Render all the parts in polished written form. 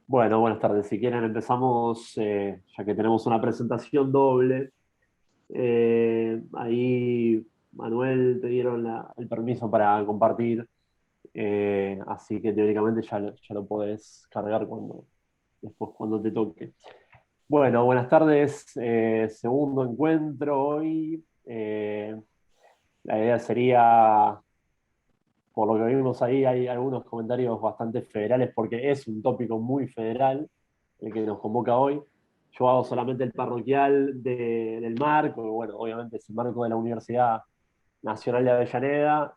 Bueno, buenas tardes. Si quieren empezamos, ya que tenemos una presentación doble. Ahí, Manuel, te dieron el permiso para compartir, así que teóricamente ya lo podés cargar después cuando te toque. Bueno, buenas tardes. Segundo encuentro hoy. La idea sería, por lo que vimos ahí, hay algunos comentarios bastante federales, porque es un tópico muy federal el que nos convoca hoy. Yo hago solamente el parroquial del marco, bueno, obviamente es el marco de la Universidad Nacional de Avellaneda,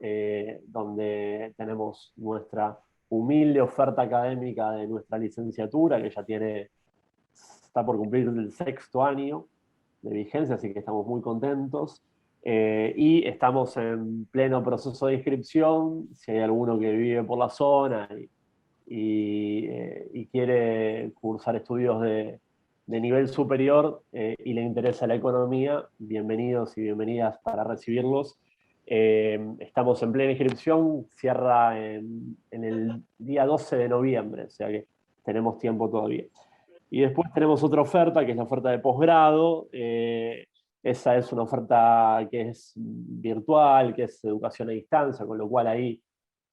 donde tenemos nuestra humilde oferta académica de nuestra licenciatura, que está por cumplir el sexto año de vigencia, así que estamos muy contentos. Y estamos en pleno proceso de inscripción. Si hay alguno que vive por la zona y quiere cursar estudios de nivel superior y le interesa la economía, bienvenidos y bienvenidas para recibirlos. Estamos en plena inscripción, cierra en el día 12 de noviembre, o sea que tenemos tiempo todavía. Y después tenemos otra oferta, que es la oferta de posgrado. Esa es una oferta que es virtual, que es educación a distancia, con lo cual ahí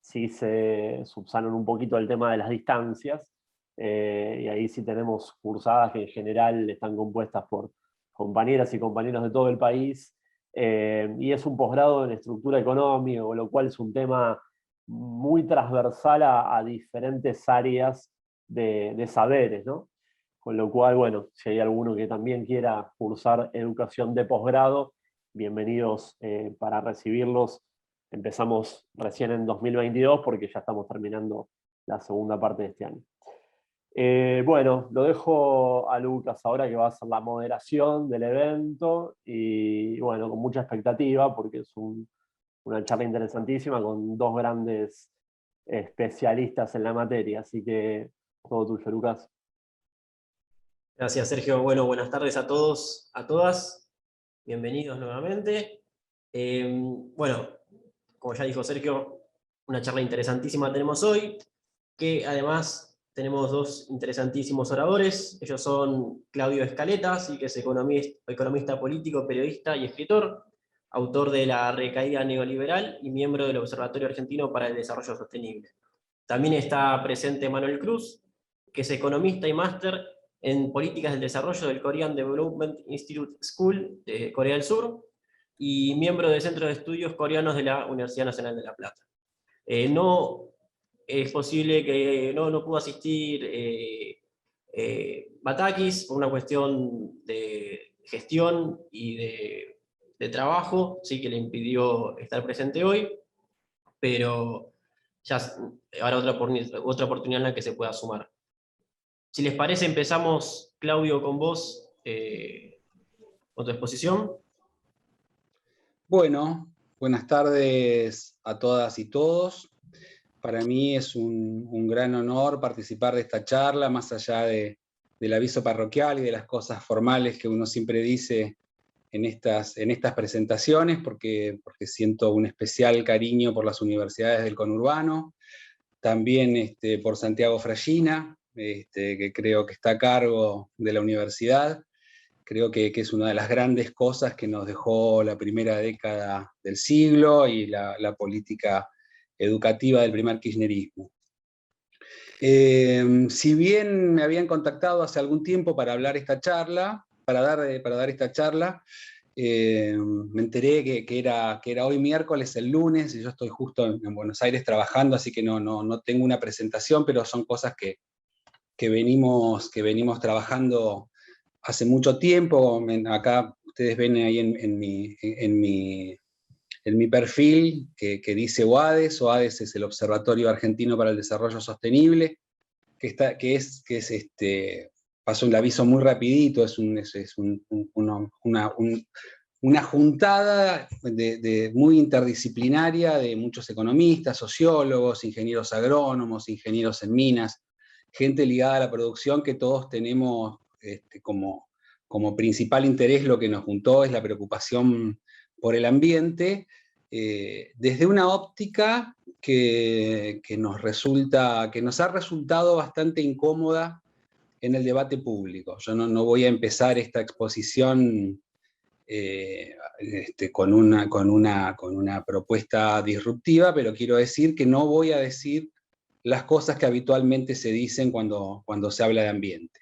sí se subsanan un poquito el tema de las distancias. Y ahí sí tenemos cursadas que en general están compuestas por compañeras y compañeros de todo el país. Y es un posgrado en estructura económica, con lo cual es un tema muy transversal a diferentes áreas de saberes, ¿no? Con lo cual, bueno, si hay alguno que también quiera cursar educación de posgrado, bienvenidos para recibirlos. Empezamos recién en 2022 porque ya estamos terminando la segunda parte de este año. Bueno, lo dejo a Lucas ahora, que va a hacer la moderación del evento y bueno, con mucha expectativa porque es una charla interesantísima con dos grandes especialistas en la materia. Así que todo tuyo, Lucas. Gracias, Sergio. Bueno, buenas tardes a todos, a todas. Bienvenidos nuevamente. Bueno, como ya dijo Sergio, una charla interesantísima tenemos hoy, que además tenemos dos interesantísimos oradores. Ellos son Claudio Escaleta, sí, que es economista político, periodista y escritor, autor de La recaída neoliberal y miembro del Observatorio Argentino para el Desarrollo Sostenible. También está presente Manuel Cruz, que es economista y máster en políticas del desarrollo del Korean Development Institute School de Corea del Sur y miembro del Centro de Estudios Coreanos de la Universidad Nacional de La Plata. No es posible que no pudo asistir Batakis por una cuestión de gestión y de trabajo, sí que le impidió estar presente hoy, pero ya habrá otra oportunidad en la que se pueda sumar. Si les parece, empezamos, Claudio, con vos, con tu exposición. Bueno, buenas tardes a todas y todos. Para mí es un gran honor participar de esta charla, más allá del aviso parroquial y de las cosas formales que uno siempre dice en estas presentaciones, porque siento un especial cariño por las universidades del conurbano, también por Santiago Fragina, que creo que está a cargo de la universidad. Creo que es una de las grandes cosas que nos dejó la primera década del siglo y la política educativa del primer kirchnerismo. Si bien me habían contactado hace algún tiempo para hablar esta charla, para dar esta charla, me enteré que era hoy miércoles, el lunes, y yo estoy justo en Buenos Aires trabajando, así que no tengo una presentación, pero son cosas que venimos trabajando hace mucho tiempo. Acá ustedes ven ahí en mi perfil que dice OADES. OADES es el Observatorio Argentino para el Desarrollo Sostenible, pasó un aviso muy rapidito, es una juntada muy interdisciplinaria de muchos economistas, sociólogos, ingenieros agrónomos, ingenieros en minas, gente ligada a la producción, que todos tenemos como principal interés. Lo que nos juntó es la preocupación por el ambiente, desde una óptica que nos ha resultado bastante incómoda en el debate público. Yo no voy a empezar esta exposición con una propuesta disruptiva, pero quiero decir que no voy a decir las cosas que habitualmente se dicen cuando se habla de ambiente.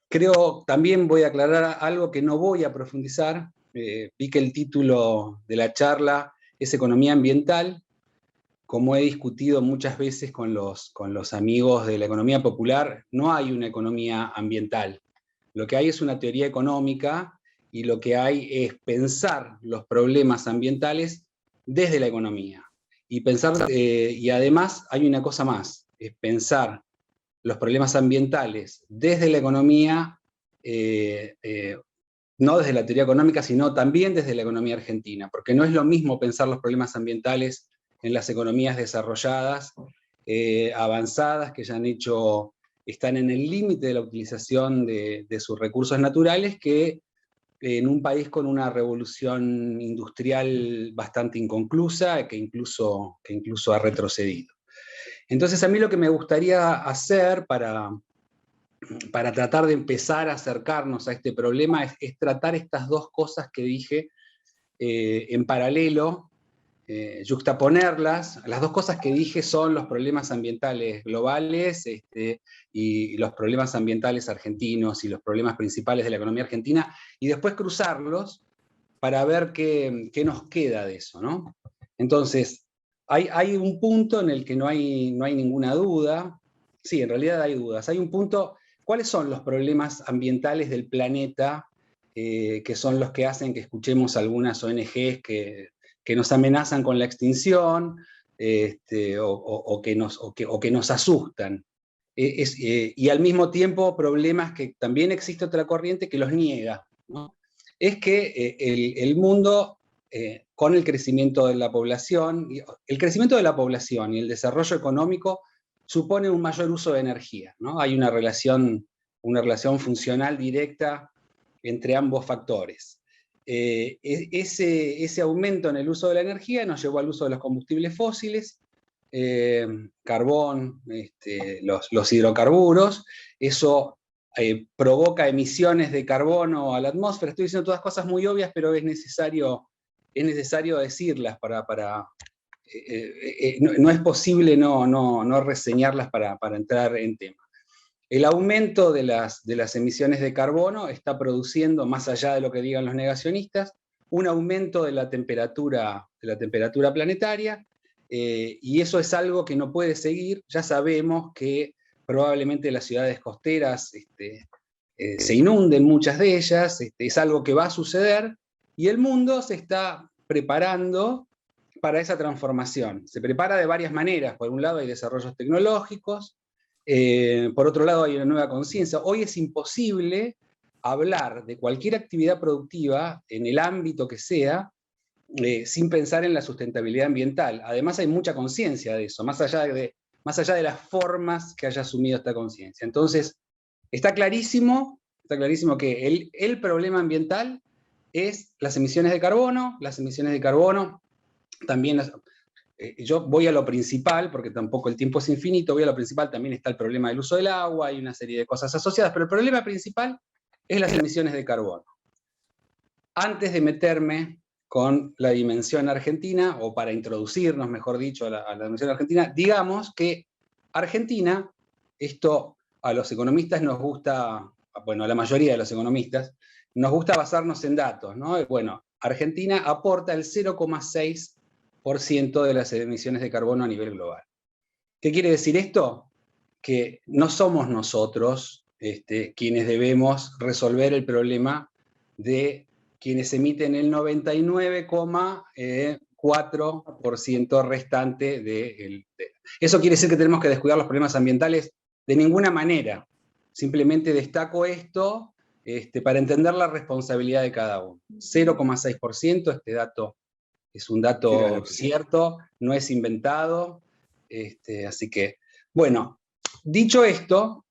Creo, también voy a aclarar algo que no voy a profundizar. Vi que el título de la charla es Economía Ambiental. Como he discutido muchas veces con los amigos de la economía popular, no hay una economía ambiental. Lo que hay es una teoría económica y lo que hay es pensar los problemas ambientales desde la economía. Y además hay una cosa más, es pensar los problemas ambientales desde la economía, no desde la teoría económica, sino también desde la economía argentina, porque no es lo mismo pensar los problemas ambientales en las economías desarrolladas, avanzadas, que ya están en el límite de la utilización de sus recursos naturales, que en un país con una revolución industrial bastante inconclusa, que incluso ha retrocedido. Entonces, a mí lo que me gustaría hacer para tratar de empezar a acercarnos a este problema es tratar estas dos cosas que dije en paralelo, yuxtaponerlas. Las dos cosas que dije son los problemas ambientales globales y los problemas ambientales argentinos y los problemas principales de la economía argentina, y después cruzarlos para ver qué nos queda de eso, ¿no? Entonces, hay un punto en el que no hay ninguna duda. Sí, en realidad hay dudas. Hay un punto. ¿Cuáles son los problemas ambientales del planeta que son los que hacen que escuchemos algunas ONGs que nos amenazan con la extinción o que nos asustan? Y al mismo tiempo problemas que también existe otra corriente que los niega, ¿no? Es que el mundo, con el crecimiento de la población, y el desarrollo económico supone un mayor uso de energía, ¿no? Hay una relación funcional directa entre ambos factores. Ese aumento en el uso de la energía nos llevó al uso de los combustibles fósiles, carbón, los hidrocarburos. Eso provoca emisiones de carbono a la atmósfera. Estoy diciendo todas cosas muy obvias, pero es necesario decirlas no es posible no reseñarlas para entrar en tema. El aumento de las emisiones de carbono está produciendo, más allá de lo que digan los negacionistas, un aumento de la temperatura planetaria, y eso es algo que no puede seguir. Ya sabemos que probablemente las ciudades costeras se inunden, muchas de ellas, es algo que va a suceder, y el mundo se está preparando para esa transformación. Se prepara de varias maneras. Por un lado hay desarrollos tecnológicos, por otro lado hay una nueva conciencia. Hoy es imposible hablar de cualquier actividad productiva, en el ámbito que sea, sin pensar en la sustentabilidad ambiental. Además hay mucha conciencia de eso, más allá de las formas que haya asumido esta conciencia. Entonces, está clarísimo que el problema ambiental es las emisiones de carbono. Las emisiones de carbono también, yo voy a lo principal, porque tampoco el tiempo es infinito, voy a lo principal. También está el problema del uso del agua, hay una serie de cosas asociadas, pero el problema principal es las emisiones de carbono. Antes de meterme con la dimensión argentina, o para introducirnos, mejor dicho, a la dimensión argentina, digamos que Argentina, esto a los economistas nos gusta, bueno, a la mayoría de los economistas, nos gusta basarnos en datos, ¿no? Bueno, Argentina aporta el 0,6% de las emisiones de carbono a nivel global. ¿Qué quiere decir esto? Que no somos nosotros quienes debemos resolver el problema de quienes emiten el 99,4% restante Eso quiere decir que tenemos que descuidar los problemas ambientales de ninguna manera. Simplemente destaco esto para entender la responsabilidad de cada uno. 0,6%, este dato es un dato cierto, no es inventado. Así que, bueno, dicho esto,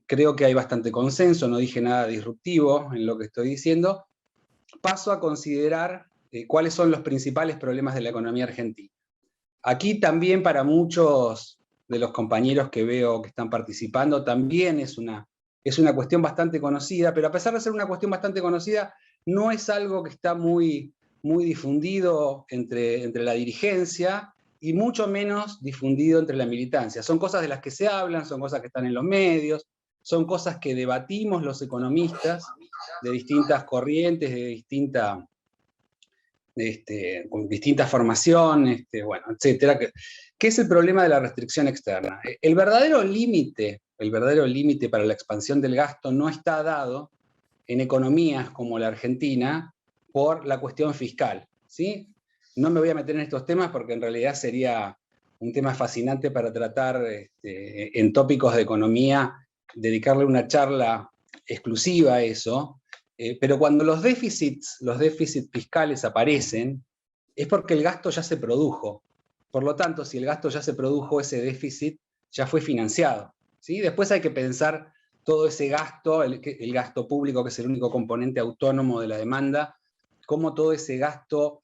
creo que hay bastante consenso, no dije nada disruptivo en lo que estoy diciendo. Paso a considerar cuáles son los principales problemas de la economía argentina. Aquí también para muchos de los compañeros que veo que están participando, también es una cuestión bastante conocida, pero a pesar de ser una cuestión bastante conocida, no es algo que está muy difundido entre la dirigencia y mucho menos difundido entre la militancia. Son cosas de las que se hablan, son cosas que están en los medios, son cosas que debatimos los economistas de distintas corrientes, con distintas formaciones, bueno, etcétera. ¿Qué es el problema de la restricción externa? El verdadero límite para la expansión del gasto no está dado en economías como la Argentina por la cuestión fiscal, ¿sí? No me voy a meter en estos temas porque en realidad sería un tema fascinante para tratar en tópicos de economía, dedicarle una charla exclusiva a eso, pero cuando los déficits fiscales aparecen, es porque el gasto ya se produjo. Por lo tanto, si el gasto ya se produjo, ese déficit ya fue financiado, ¿sí? Después hay que pensar todo ese gasto, el gasto público, que es el único componente autónomo de la demanda, cómo todo ese gasto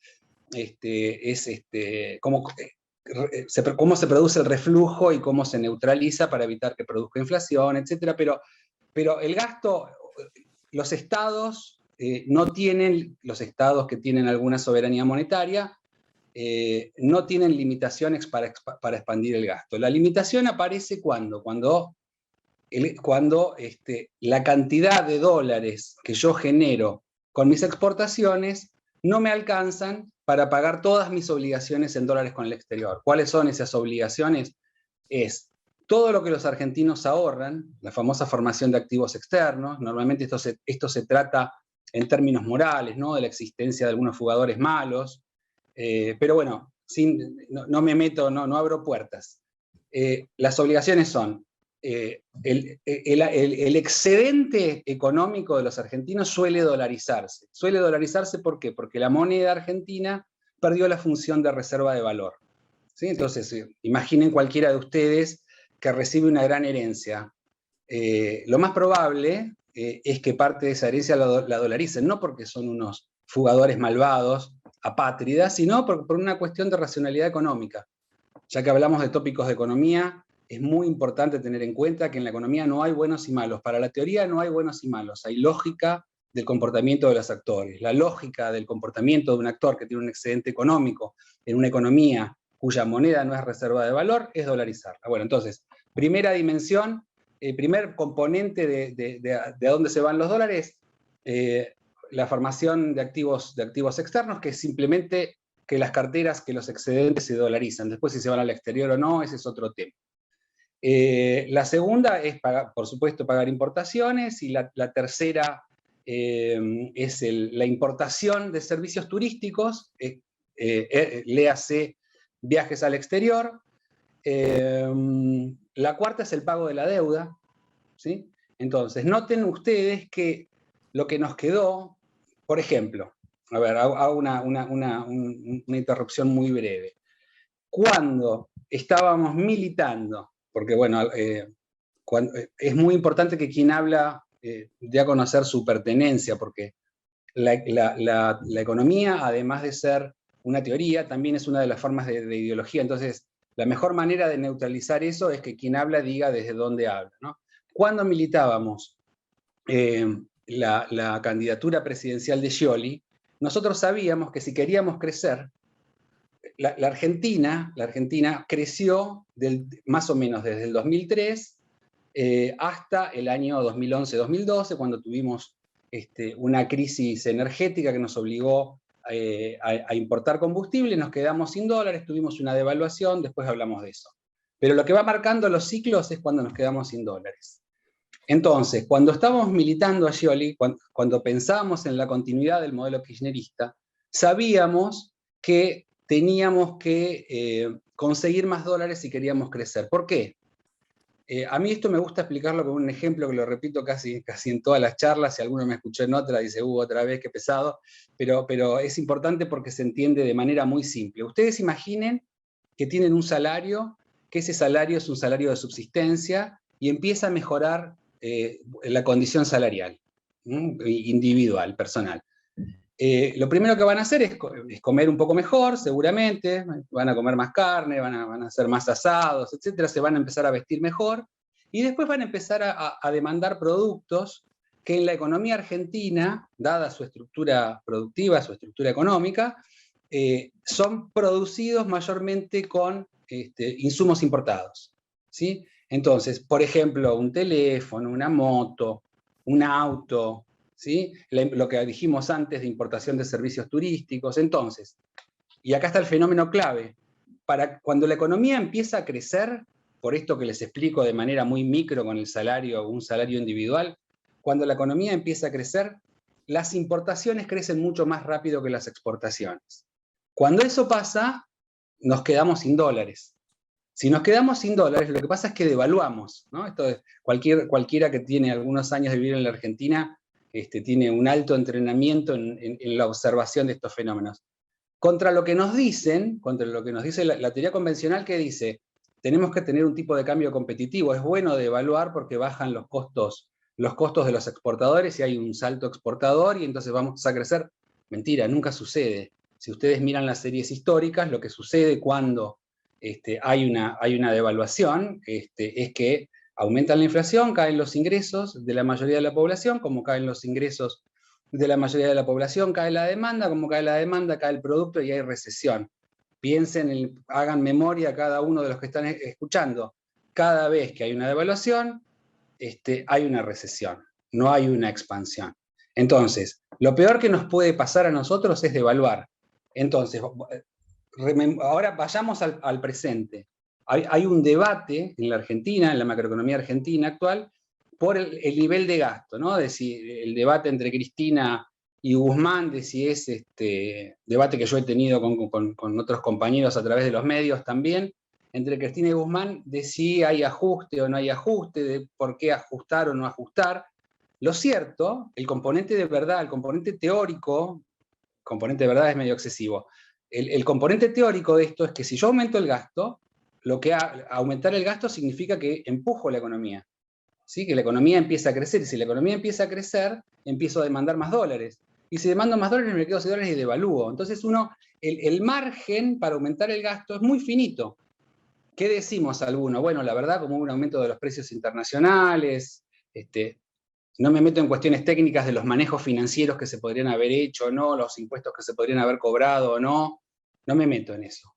cómo se produce el reflujo y cómo se neutraliza para evitar que produzca inflación, etc. Pero el gasto, los estados los estados que tienen alguna soberanía monetaria, no tienen limitaciones para expandir el gasto. La limitación aparece cuando la cantidad de dólares que yo genero con mis exportaciones no me alcanzan para pagar todas mis obligaciones en dólares con el exterior. ¿Cuáles son esas obligaciones? Es todo lo que los argentinos ahorran, la famosa formación de activos externos. Normalmente esto se trata en términos morales, ¿no? De la existencia de algunos jugadores malos, pero bueno, no me meto, no abro puertas. Las obligaciones son el excedente económico de los argentinos suele dolarizarse. Suele dolarizarse, ¿por qué? Porque la moneda argentina perdió la función de reserva de valor, ¿sí? Entonces, imaginen cualquiera de ustedes que recibe una gran herencia. Lo más probable es que parte de esa herencia la dolaricen, no porque son unos fugadores malvados, apátridas, sino por una cuestión de racionalidad económica. Ya que hablamos de tópicos de economía, es muy importante tener en cuenta que en la economía no hay buenos y malos. Para la teoría no hay buenos y malos, hay lógica del comportamiento de los actores. La lógica del comportamiento de un actor que tiene un excedente económico en una economía cuya moneda no es reserva de valor es dolarizarla. Bueno, entonces, primera dimensión, primer componente de a dónde se van los dólares, la formación de activos externos, que es simplemente que las carteras, que los excedentes se dolarizan. Después si se van al exterior o no, ese es otro tema. La segunda es, por supuesto, pagar importaciones, y la tercera es la importación de servicios turísticos, léase viajes al exterior. La cuarta es el pago de la deuda, ¿sí? Entonces, noten ustedes que lo que nos quedó, por ejemplo, a ver, hago una interrupción muy breve. Cuando estábamos militando, porque bueno, es muy importante que quien habla dé a conocer su pertenencia, porque la economía, además de ser una teoría, también es una de las formas de ideología. Entonces, la mejor manera de neutralizar eso es que quien habla diga desde dónde habla, ¿no? Cuando militábamos la candidatura presidencial de Scioli, nosotros sabíamos que si queríamos crecer, la Argentina creció más o menos desde el 2003 hasta el año 2011-2012, cuando tuvimos una crisis energética que nos obligó a importar combustible, nos quedamos sin dólares, tuvimos una devaluación, después hablamos de eso. Pero lo que va marcando los ciclos es cuando nos quedamos sin dólares. Entonces, cuando estábamos militando a Scioli, cuando pensábamos en la continuidad del modelo kirchnerista, sabíamos que teníamos que conseguir más dólares si queríamos crecer. ¿Por qué? A mí esto me gusta explicarlo con un ejemplo que lo repito casi en todas las charlas. Si alguno me escuchó en otra, dice, otra vez, qué pesado. Pero es importante porque se entiende de manera muy simple. Ustedes imaginen que tienen un salario, que ese salario es un salario de subsistencia, y empieza a mejorar la condición salarial, individual, personal. lo primero que van a hacer es comer un poco mejor, seguramente, van a comer más carne, van a hacer más asados, etcétera, se van a empezar a vestir mejor, y después van a empezar a demandar productos que en la economía argentina, dada su estructura productiva, su estructura económica, son producidos mayormente con insumos importados, ¿sí? Entonces, por ejemplo, un teléfono, una moto, un auto, ¿sí? Lo que dijimos antes de importación de servicios turísticos. Entonces, y acá está el fenómeno clave, cuando la economía empieza a crecer, por esto que les explico de manera muy micro con el salario, un salario individual, cuando la economía empieza a crecer, las importaciones crecen mucho más rápido que las exportaciones. Cuando eso pasa, nos quedamos sin dólares. Si nos quedamos sin dólares, lo que pasa es que devaluamos, ¿no? Esto es, cualquiera que tiene algunos años de vivir en la Argentina tiene un alto entrenamiento en la observación de estos fenómenos. Contra lo que nos dicen, contra lo que nos dice la teoría convencional, que dice, tenemos que tener un tipo de cambio competitivo, es bueno devaluar porque bajan los costos de los exportadores y hay un salto exportador y entonces vamos a crecer. Mentira, nunca sucede. Si ustedes miran las series históricas, lo que sucede cuando hay una devaluación es que aumenta la inflación, caen los ingresos de la mayoría de la población, como caen los ingresos de la mayoría de la población, cae la demanda, como cae la demanda, cae el producto y hay recesión. Piensen, hagan memoria cada uno de los que están escuchando. Cada vez que hay una devaluación, hay una recesión, no hay una expansión. Entonces, lo peor que nos puede pasar a nosotros es devaluar. Entonces, ahora vayamos al presente. Hay un debate en la Argentina, en la macroeconomía argentina actual, por el nivel de gasto, ¿no? El debate entre Cristina y Guzmán, de si es debate que yo he tenido con otros compañeros a través de los medios también, entre Cristina y Guzmán, de si hay ajuste o no hay ajuste, de por qué ajustar o no ajustar. Lo cierto, el componente de verdad, el componente teórico, componente de verdad es medio excesivo, el componente teórico de esto es que si yo aumento el gasto, aumentar el gasto significa que empujo la economía. ¿Sí? Que la economía empieza a crecer, y si la economía empieza a crecer, empiezo a demandar más dólares. Y si demando más dólares, me quedo sin dólares y devalúo. Entonces el margen para aumentar el gasto es muy finito. ¿Qué decimos algunos? Bueno, la verdad, como hubo un aumento de los precios internacionales, no me meto en cuestiones técnicas de los manejos financieros que se podrían haber hecho o no, los impuestos que se podrían haber cobrado o no me meto en eso.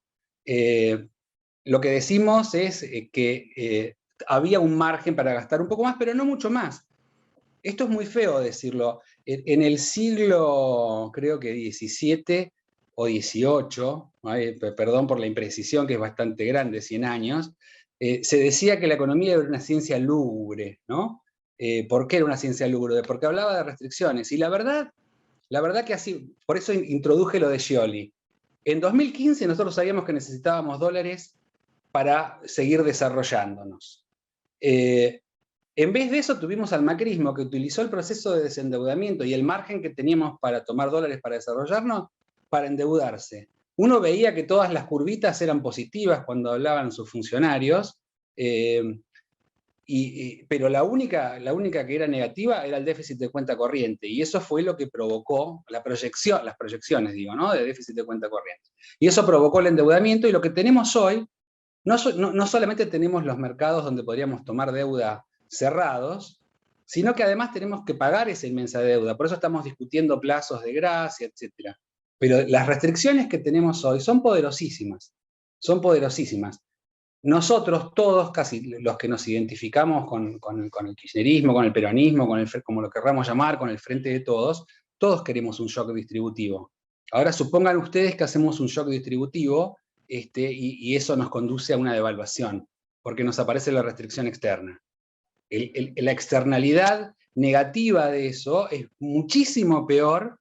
Lo que decimos es que había un margen para gastar un poco más, pero no mucho más. Esto es muy feo decirlo. En el siglo, creo que 17 o 18, perdón por la imprecisión, que es bastante grande, 100 años, se decía que la economía era una ciencia lúgubre, ¿no? ¿Por qué era una ciencia lúgubre? Porque hablaba de restricciones. Y la verdad que así, por eso introduje lo de Scioli. En 2015 nosotros sabíamos que necesitábamos dólares para seguir desarrollándonos. En vez de eso tuvimos al macrismo, que utilizó el proceso de desendeudamiento y el margen que teníamos para tomar dólares para desarrollarnos, para endeudarse. Uno veía que todas las curvitas eran positivas cuando hablaban sus funcionarios, pero la única que era negativa era el déficit de cuenta corriente, y eso fue lo que provocó las proyecciones, digo, ¿no? De déficit de cuenta corriente. Y eso provocó el endeudamiento, y lo que tenemos hoy, no solamente tenemos los mercados donde podríamos tomar deuda cerrados, sino que además tenemos que pagar esa inmensa deuda. Por eso estamos discutiendo plazos de gracia, etc. Pero las restricciones que tenemos hoy son poderosísimas. Son poderosísimas. Nosotros todos, casi los que nos identificamos con el kirchnerismo, con el peronismo, como lo querramos llamar, con el Frente de Todos, todos queremos un shock distributivo. Ahora supongan ustedes que hacemos un shock distributivo y eso nos conduce a una devaluación, porque nos aparece la restricción externa. La externalidad negativa de eso es muchísimo peor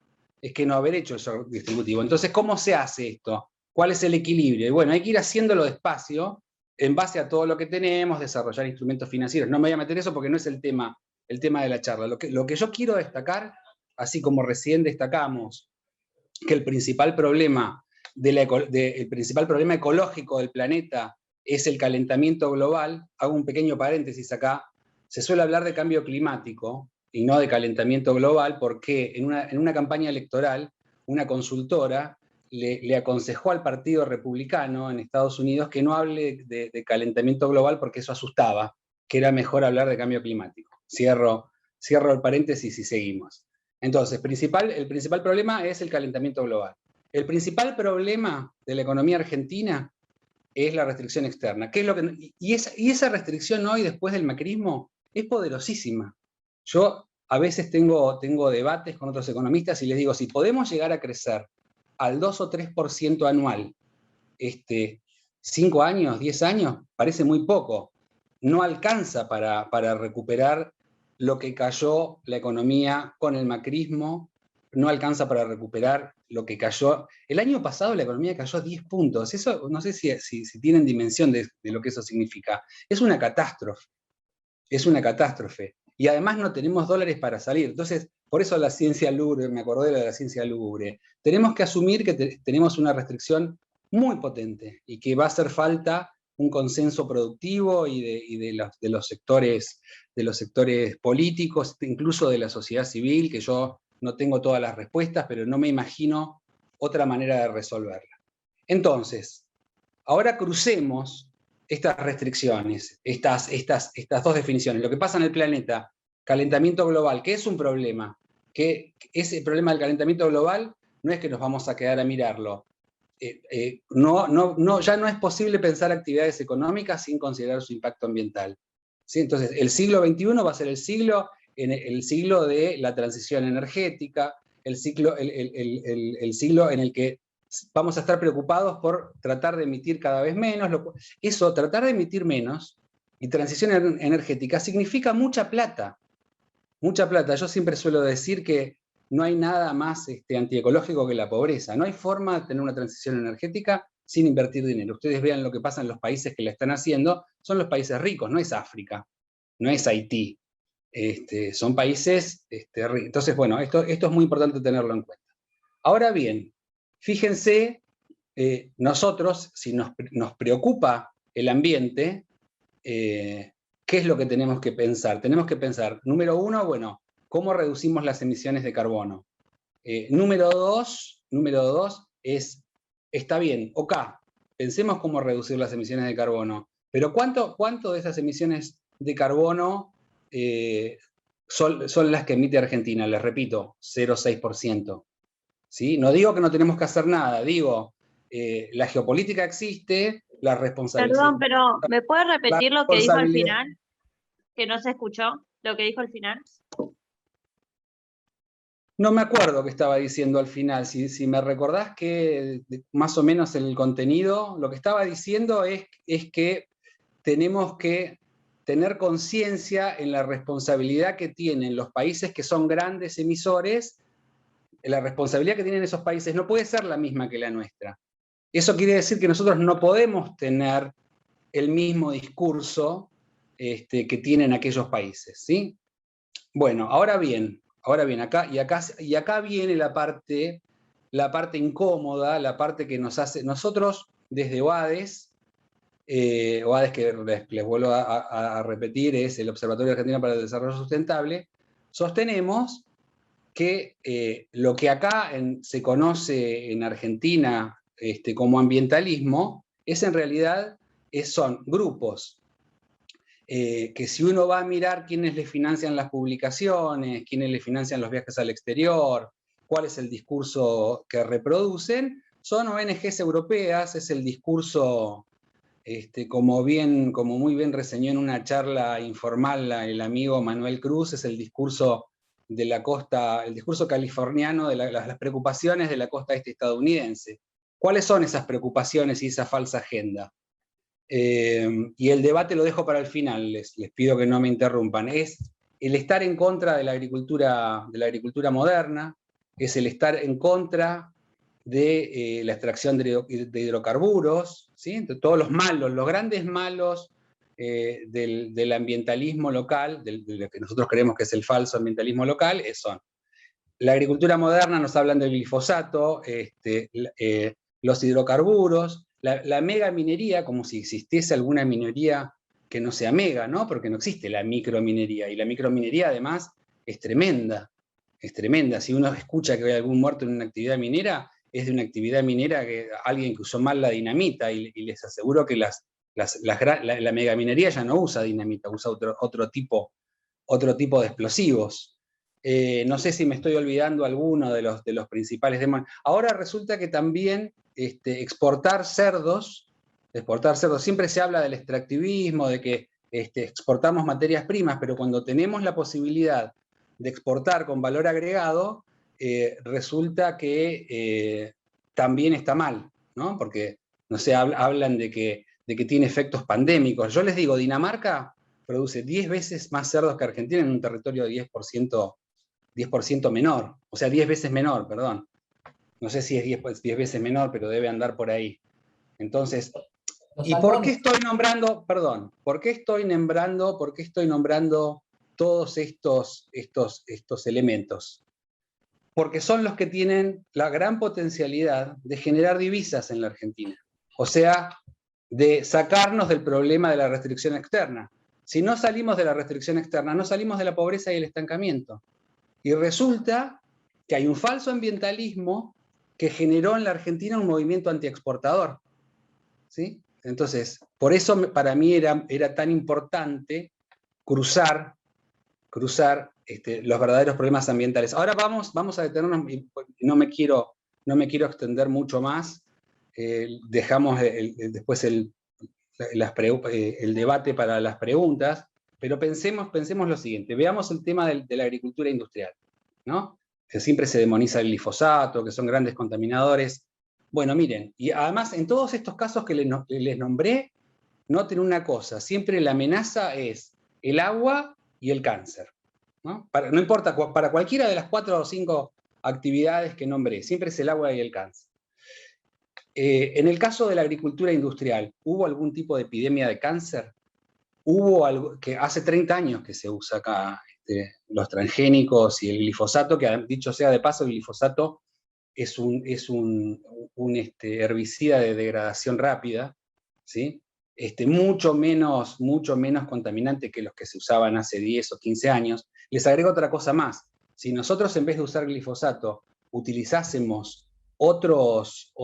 que no haber hecho el shock distributivo. Entonces, ¿cómo se hace esto? ¿Cuál es el equilibrio? Y bueno, hay que ir haciéndolo despacio, en base a todo lo que tenemos, desarrollar instrumentos financieros. No me voy a meter en eso porque no es el tema de la charla. Lo que yo quiero destacar, así como recién destacamos que el principal problema ecológico del planeta es el calentamiento global, hago un pequeño paréntesis acá, se suele hablar de cambio climático y no de calentamiento global porque en una campaña electoral una consultora le aconsejó al Partido Republicano en Estados Unidos que no hable de calentamiento global porque eso asustaba, que era mejor hablar de cambio climático. Cierro el paréntesis y seguimos. Entonces, el principal problema es el calentamiento global. El principal problema de la economía argentina es la restricción externa. Y esa restricción hoy, después del macrismo, es poderosísima. Yo a veces tengo debates con otros economistas y les digo, si podemos llegar a crecer al 2 o 3% anual, 5 años, 10 años, parece muy poco. No alcanza para recuperar lo que cayó la economía con el macrismo, no alcanza para recuperar lo que cayó. El año pasado la economía cayó 10 puntos. Eso no sé si tienen dimensión de lo que eso significa. Es una catástrofe. Es una catástrofe. Y además no tenemos dólares para salir. Entonces, por eso la ciencia lúgubre, me acordé de la ciencia lúgubre. Tenemos que asumir que tenemos una restricción muy potente y que va a hacer falta un consenso productivo y de los sectores políticos, incluso de la sociedad civil, que yo no tengo todas las respuestas, pero no me imagino otra manera de resolverla. Entonces, ahora crucemos estas restricciones, estas dos definiciones. Lo que pasa en el planeta, calentamiento global, que es un problema, que ese problema del calentamiento global no es que nos vamos a quedar a mirarlo. Ya no es posible pensar actividades económicas sin considerar su impacto ambiental. ¿Sí? Entonces, el siglo XXI va a ser el siglo de la transición energética, el siglo en el que vamos a estar preocupados por tratar de emitir cada vez menos. Tratar de emitir menos y transición energética significa mucha plata. Mucha plata. Yo siempre suelo decir que no hay nada más antiecológico que la pobreza. No hay forma de tener una transición energética sin invertir dinero. Ustedes vean lo que pasa en los países que la están haciendo, son los países ricos, no es África, no es Haití. Son países ricos. Entonces, bueno, esto es muy importante tenerlo en cuenta. Ahora bien, fíjense, nosotros, si nos preocupa el ambiente, ¿qué es lo que tenemos que pensar? Tenemos que pensar, número uno, bueno, ¿cómo reducimos las emisiones de carbono? Número dos es, está bien, ok, pensemos cómo reducir las emisiones de carbono, pero ¿cuánto de esas emisiones de carbono son las que emite Argentina? Les repito, 0,6%. ¿Sí? No digo que no tenemos que hacer nada, digo, la geopolítica existe, la responsabilidad... Perdón, pero ¿me puede repetir lo que dijo al final? Que no se escuchó, lo que dijo al final. No me acuerdo qué estaba diciendo al final. Si me recordás que más o menos el contenido, lo que estaba diciendo es que tenemos que tener conciencia en la responsabilidad que tienen los países que son grandes emisores. La responsabilidad que tienen esos países no puede ser la misma que la nuestra. Eso quiere decir que nosotros no podemos tener el mismo discurso que tienen aquellos países, ¿sí? Bueno, ahora bien, acá viene la parte incómoda, la parte que nos hace, nosotros desde OADES que les vuelvo a repetir, es el Observatorio Argentino para el Desarrollo Sustentable, sostenemos que lo que acá se conoce en Argentina como ambientalismo, en realidad son grupos que si uno va a mirar quiénes le financian las publicaciones, quiénes le financian los viajes al exterior, cuál es el discurso que reproducen, son ONGs europeas, es el discurso, como muy bien reseñó en una charla informal el amigo Manuel Cruz, es el discurso de la costa, el discurso californiano de las preocupaciones de la costa estadounidense. ¿Cuáles son esas preocupaciones y esa falsa agenda? Y el debate lo dejo para el final, les pido que no me interrumpan. Es el estar en contra de la agricultura moderna, es el estar en contra de la extracción de hidrocarburos, ¿sí? Entonces, todos los malos, los grandes malos del ambientalismo local, de lo que nosotros creemos que es el falso ambientalismo local, son la agricultura moderna, nos hablan del glifosato, los hidrocarburos, la megaminería, como si existiese alguna minería que no sea mega, ¿no? Porque no existe la microminería, y la microminería además es tremenda. es tremenda. Si uno escucha que hay algún muerto en una actividad minera, es de una actividad minera que alguien que usó mal la dinamita, y les aseguro que la megaminería ya no usa dinamita, usa otro tipo de explosivos. No sé si me estoy olvidando alguno de los principales demonios. Ahora resulta que también exportar cerdos, siempre se habla del extractivismo, de que exportamos materias primas, pero cuando tenemos la posibilidad de exportar con valor agregado, resulta que también está mal, ¿no? Porque, no sé, hablan de que tiene efectos pandémicos. Yo les digo, Dinamarca produce 10 veces más cerdos que Argentina en un territorio de 10% menor, o sea, 10 veces menor, perdón. No sé si es 10 veces menor, pero debe andar por ahí. Entonces, ¿y por qué estoy nombrando, perdón, por qué estoy nombrando todos estos elementos? Porque son los que tienen la gran potencialidad de generar divisas en la Argentina. O sea, de sacarnos del problema de la restricción externa. Si no salimos de la restricción externa, no salimos de la pobreza y el estancamiento. Y resulta que hay un falso ambientalismo que generó en la Argentina un movimiento antiexportador. ¿Sí? Entonces, por eso para mí era tan importante cruzar los verdaderos problemas ambientales. Ahora vamos a detenernos, y no me quiero extender mucho más. Dejamos después el debate para las preguntas, pero pensemos lo siguiente, veamos el tema de la agricultura industrial, ¿no? Que siempre se demoniza el glifosato, que son grandes contaminadores. Bueno, miren, y además en todos estos casos que les nombré, noten una cosa, siempre la amenaza es el agua y el cáncer, ¿no? No importa, para cualquiera de las 4 o 5 actividades que nombré, siempre es el agua y el cáncer. En el caso de la agricultura industrial, ¿hubo algún tipo de epidemia de cáncer? Hubo algo que hace 30 años que se usa acá los transgénicos y el glifosato, que dicho sea de paso, el glifosato es un herbicida de degradación rápida, ¿sí? Mucho menos contaminante que los que se usaban hace 10 o 15 años. Les agrego otra cosa más. Si nosotros en vez de usar glifosato utilizásemos otros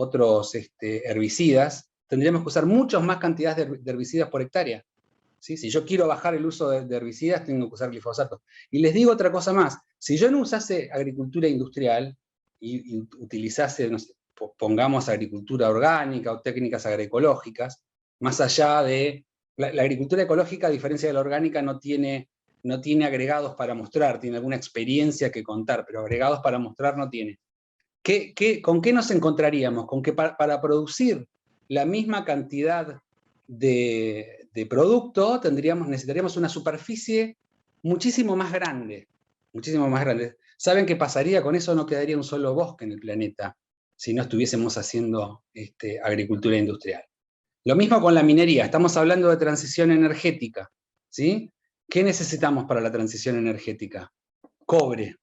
herbicidas, tendríamos que usar muchas más cantidades de herbicidas por hectárea. ¿Sí? Si yo quiero bajar el uso de herbicidas, tengo que usar glifosato. Y les digo otra cosa más. Si yo no usase agricultura industrial y utilizase, no sé, pongamos agricultura orgánica o técnicas agroecológicas, más allá de... La agricultura ecológica, a diferencia de la orgánica, no tiene agregados para mostrar, tiene alguna experiencia que contar, pero agregados para mostrar no tiene. ¿Con qué nos encontraríamos? Con que para producir la misma cantidad de producto necesitaríamos una superficie muchísimo más grande. ¿Saben qué pasaría? Con eso no quedaría un solo bosque en el planeta si no estuviésemos haciendo agricultura industrial. Lo mismo con la minería. Estamos hablando de transición energética, ¿sí? ¿Qué necesitamos para la transición energética? Cobre.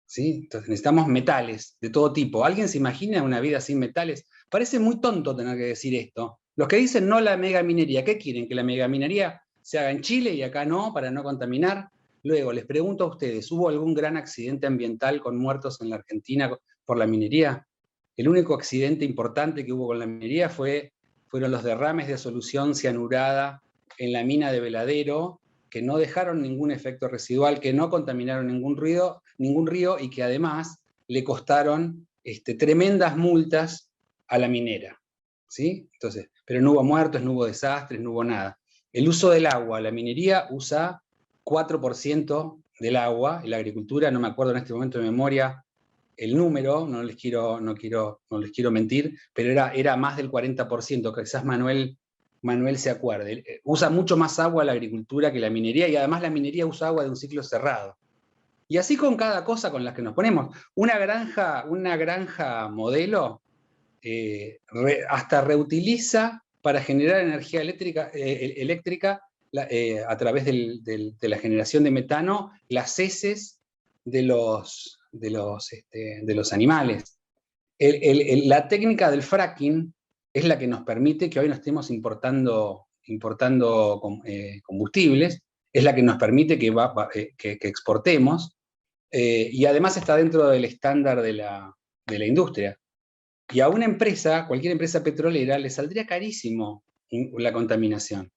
¿Sí? Entonces necesitamos metales de todo tipo. ¿Alguien se imagina una vida sin metales? Parece muy tonto tener que decir esto. Los que dicen no la megaminería, ¿qué quieren? ¿Que la megaminería se haga en Chile y acá no, para no contaminar? Luego, les pregunto a ustedes, ¿hubo algún gran accidente ambiental con muertos en la Argentina por la minería? El único accidente importante que hubo con la minería fueron los derrames de solución cianurada en la mina de Veladero, que no dejaron ningún efecto residual, que no contaminaron ningún río y que además le costaron tremendas multas a la minera. ¿Sí? Entonces, pero no hubo muertos, no hubo desastres, no hubo nada. El uso del agua, la minería usa 4% del agua, y la agricultura, no me acuerdo en este momento de memoria el número, no les quiero mentir, pero era más del 40%, quizás Manuel se acuerde. Usa mucho más agua la agricultura que la minería, y además la minería usa agua de un ciclo cerrado. Y así con cada cosa con la que nos ponemos. Una granja modelo hasta reutiliza para generar energía eléctrica a través de la generación de metano las heces de los animales. La técnica del fracking es la que nos permite que hoy no estemos importando combustibles, es la que nos permite que exportemos. y además está dentro del estándar de la industria. Y a una empresa, cualquier empresa petrolera, le saldría carísimo la contaminación.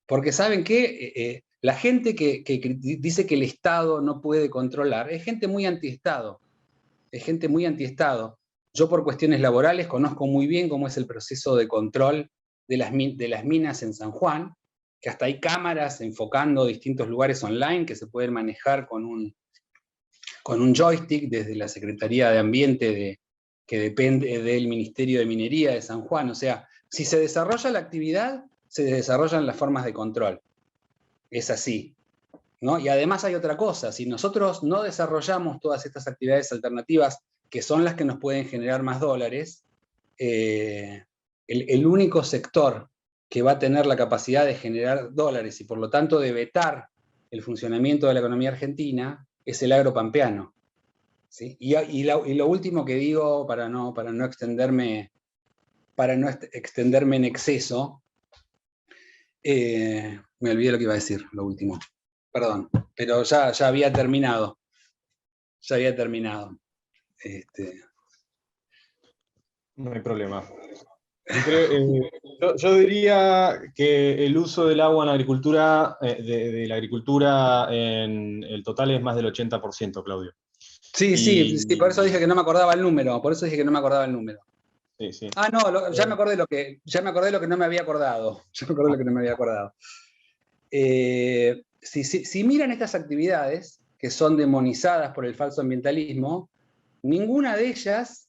Porque ¿saben qué? La gente que dice que el Estado no puede controlar es gente muy antiestado. Es gente muy antiestado. Yo por cuestiones laborales conozco muy bien cómo es el proceso de control de las minas en San Juan, que hasta hay cámaras enfocando distintos lugares online que se pueden manejar con un joystick desde la Secretaría de Ambiente que depende del Ministerio de Minería de San Juan. O sea, si se desarrolla la actividad, se desarrollan las formas de control. Es así, ¿no? Y además hay otra cosa, si nosotros no desarrollamos todas estas actividades alternativas, que son las que nos pueden generar más dólares, el único sector que va a tener la capacidad de generar dólares y por lo tanto de vetar el funcionamiento de la economía argentina es el agropampeano. ¿Sí? Y lo último que digo, para no extenderme en exceso, me olvidé lo que iba a decir, lo último. Perdón, pero ya había terminado. Ya había terminado. No hay problema. Yo diría que el uso del agua en la agricultura, de la agricultura en el total es más del 80%, Claudio. Sí, por eso dije que no me acordaba el número. Sí. Ah, no, ya me acordé lo que no me había acordado. Si miran estas actividades que son demonizadas por el falso ambientalismo, ninguna de ellas,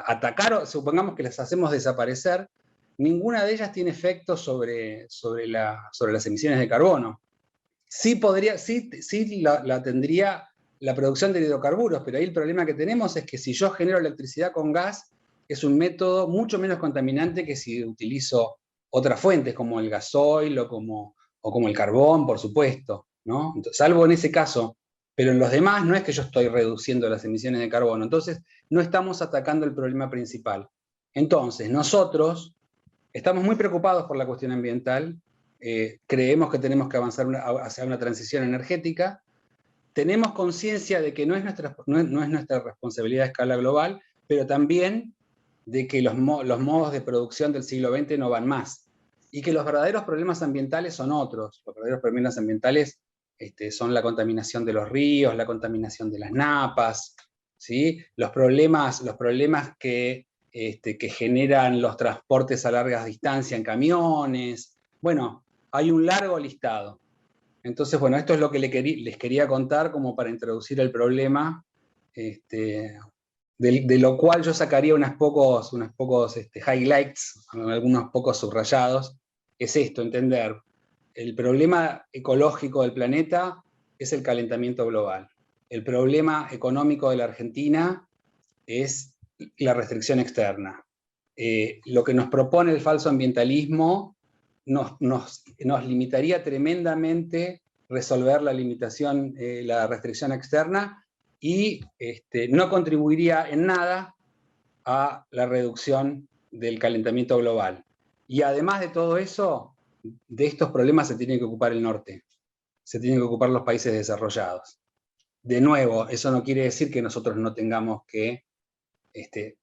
atacar, supongamos que las hacemos desaparecer, ninguna de ellas tiene efecto sobre las emisiones de carbono. Sí la tendría la producción de hidrocarburos, pero ahí el problema que tenemos es que si yo genero electricidad con gas, es un método mucho menos contaminante que si utilizo otras fuentes, como el gasoil o como el carbón, por supuesto, ¿no? Entonces, salvo en ese caso, pero en los demás no es que yo estoy reduciendo las emisiones de carbono, entonces no estamos atacando el problema principal. Entonces, nosotros estamos muy preocupados por la cuestión ambiental, creemos que tenemos que avanzar hacia una transición energética, tenemos conciencia de que no es nuestra responsabilidad a escala global, pero también de que los modos de producción del siglo XX no van más, y que los verdaderos problemas ambientales son otros. Los verdaderos problemas ambientales son la contaminación de los ríos, la contaminación de las napas, ¿sí? Los problemas que generan los transportes a largas distancias en camiones. Bueno, hay un largo listado. Entonces, bueno, esto es lo que les quería contar como para introducir el problema, de lo cual yo sacaría unos pocos highlights, algunos pocos subrayados. Es esto, entender, el problema ecológico del planeta es el calentamiento global. El problema económico de la Argentina es la restricción externa. Lo que nos propone el falso ambientalismo nos limitaría tremendamente resolver la restricción externa y no contribuiría en nada a la reducción del calentamiento global. Y además de todo eso, de estos problemas se tiene que ocupar el norte, se tienen que ocupar los países desarrollados. De nuevo, eso no quiere decir que nosotros no tengamos que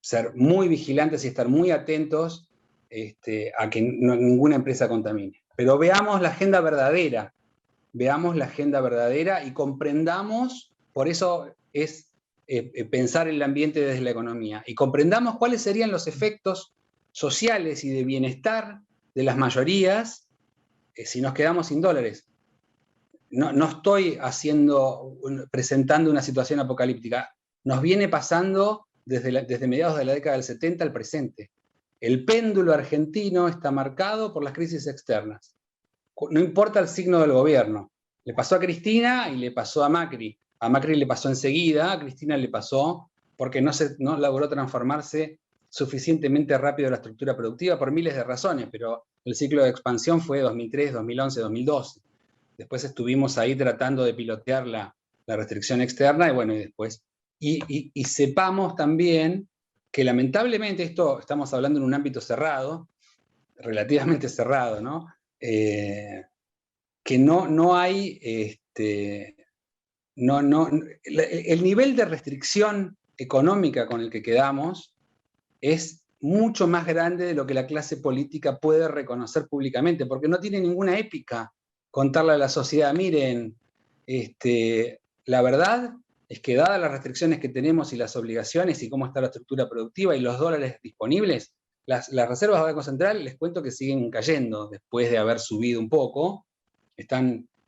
ser muy vigilantes y estar muy atentos a que ninguna empresa contamine. Pero veamos la agenda verdadera y comprendamos, por eso es pensar el ambiente desde la economía, y comprendamos cuáles serían los efectos sociales y de bienestar de las mayorías si nos quedamos sin dólares. No estoy presentando una situación apocalíptica, nos viene pasando desde mediados de la década del 70 al presente. El péndulo argentino está marcado por las crisis externas. No importa el signo del gobierno. Le pasó a Cristina y le pasó a Macri. A Macri le pasó enseguida, a Cristina le pasó porque no logró transformarse suficientemente rápido la estructura productiva por miles de razones, pero el ciclo de expansión fue 2003, 2011, 2012. Después estuvimos ahí tratando de pilotear la restricción externa y bueno, y después. Y sepamos también que lamentablemente estamos hablando en un ámbito cerrado, relativamente cerrado, ¿no? Que no hay el nivel de restricción económica con el que quedamos es mucho más grande de lo que la clase política puede reconocer públicamente, porque no tiene ninguna épica contarle a la sociedad, miren, la verdad es que dadas las restricciones que tenemos y las obligaciones y cómo está la estructura productiva y los dólares disponibles, las reservas del Banco Central, les cuento que siguen cayendo después de haber subido un poco.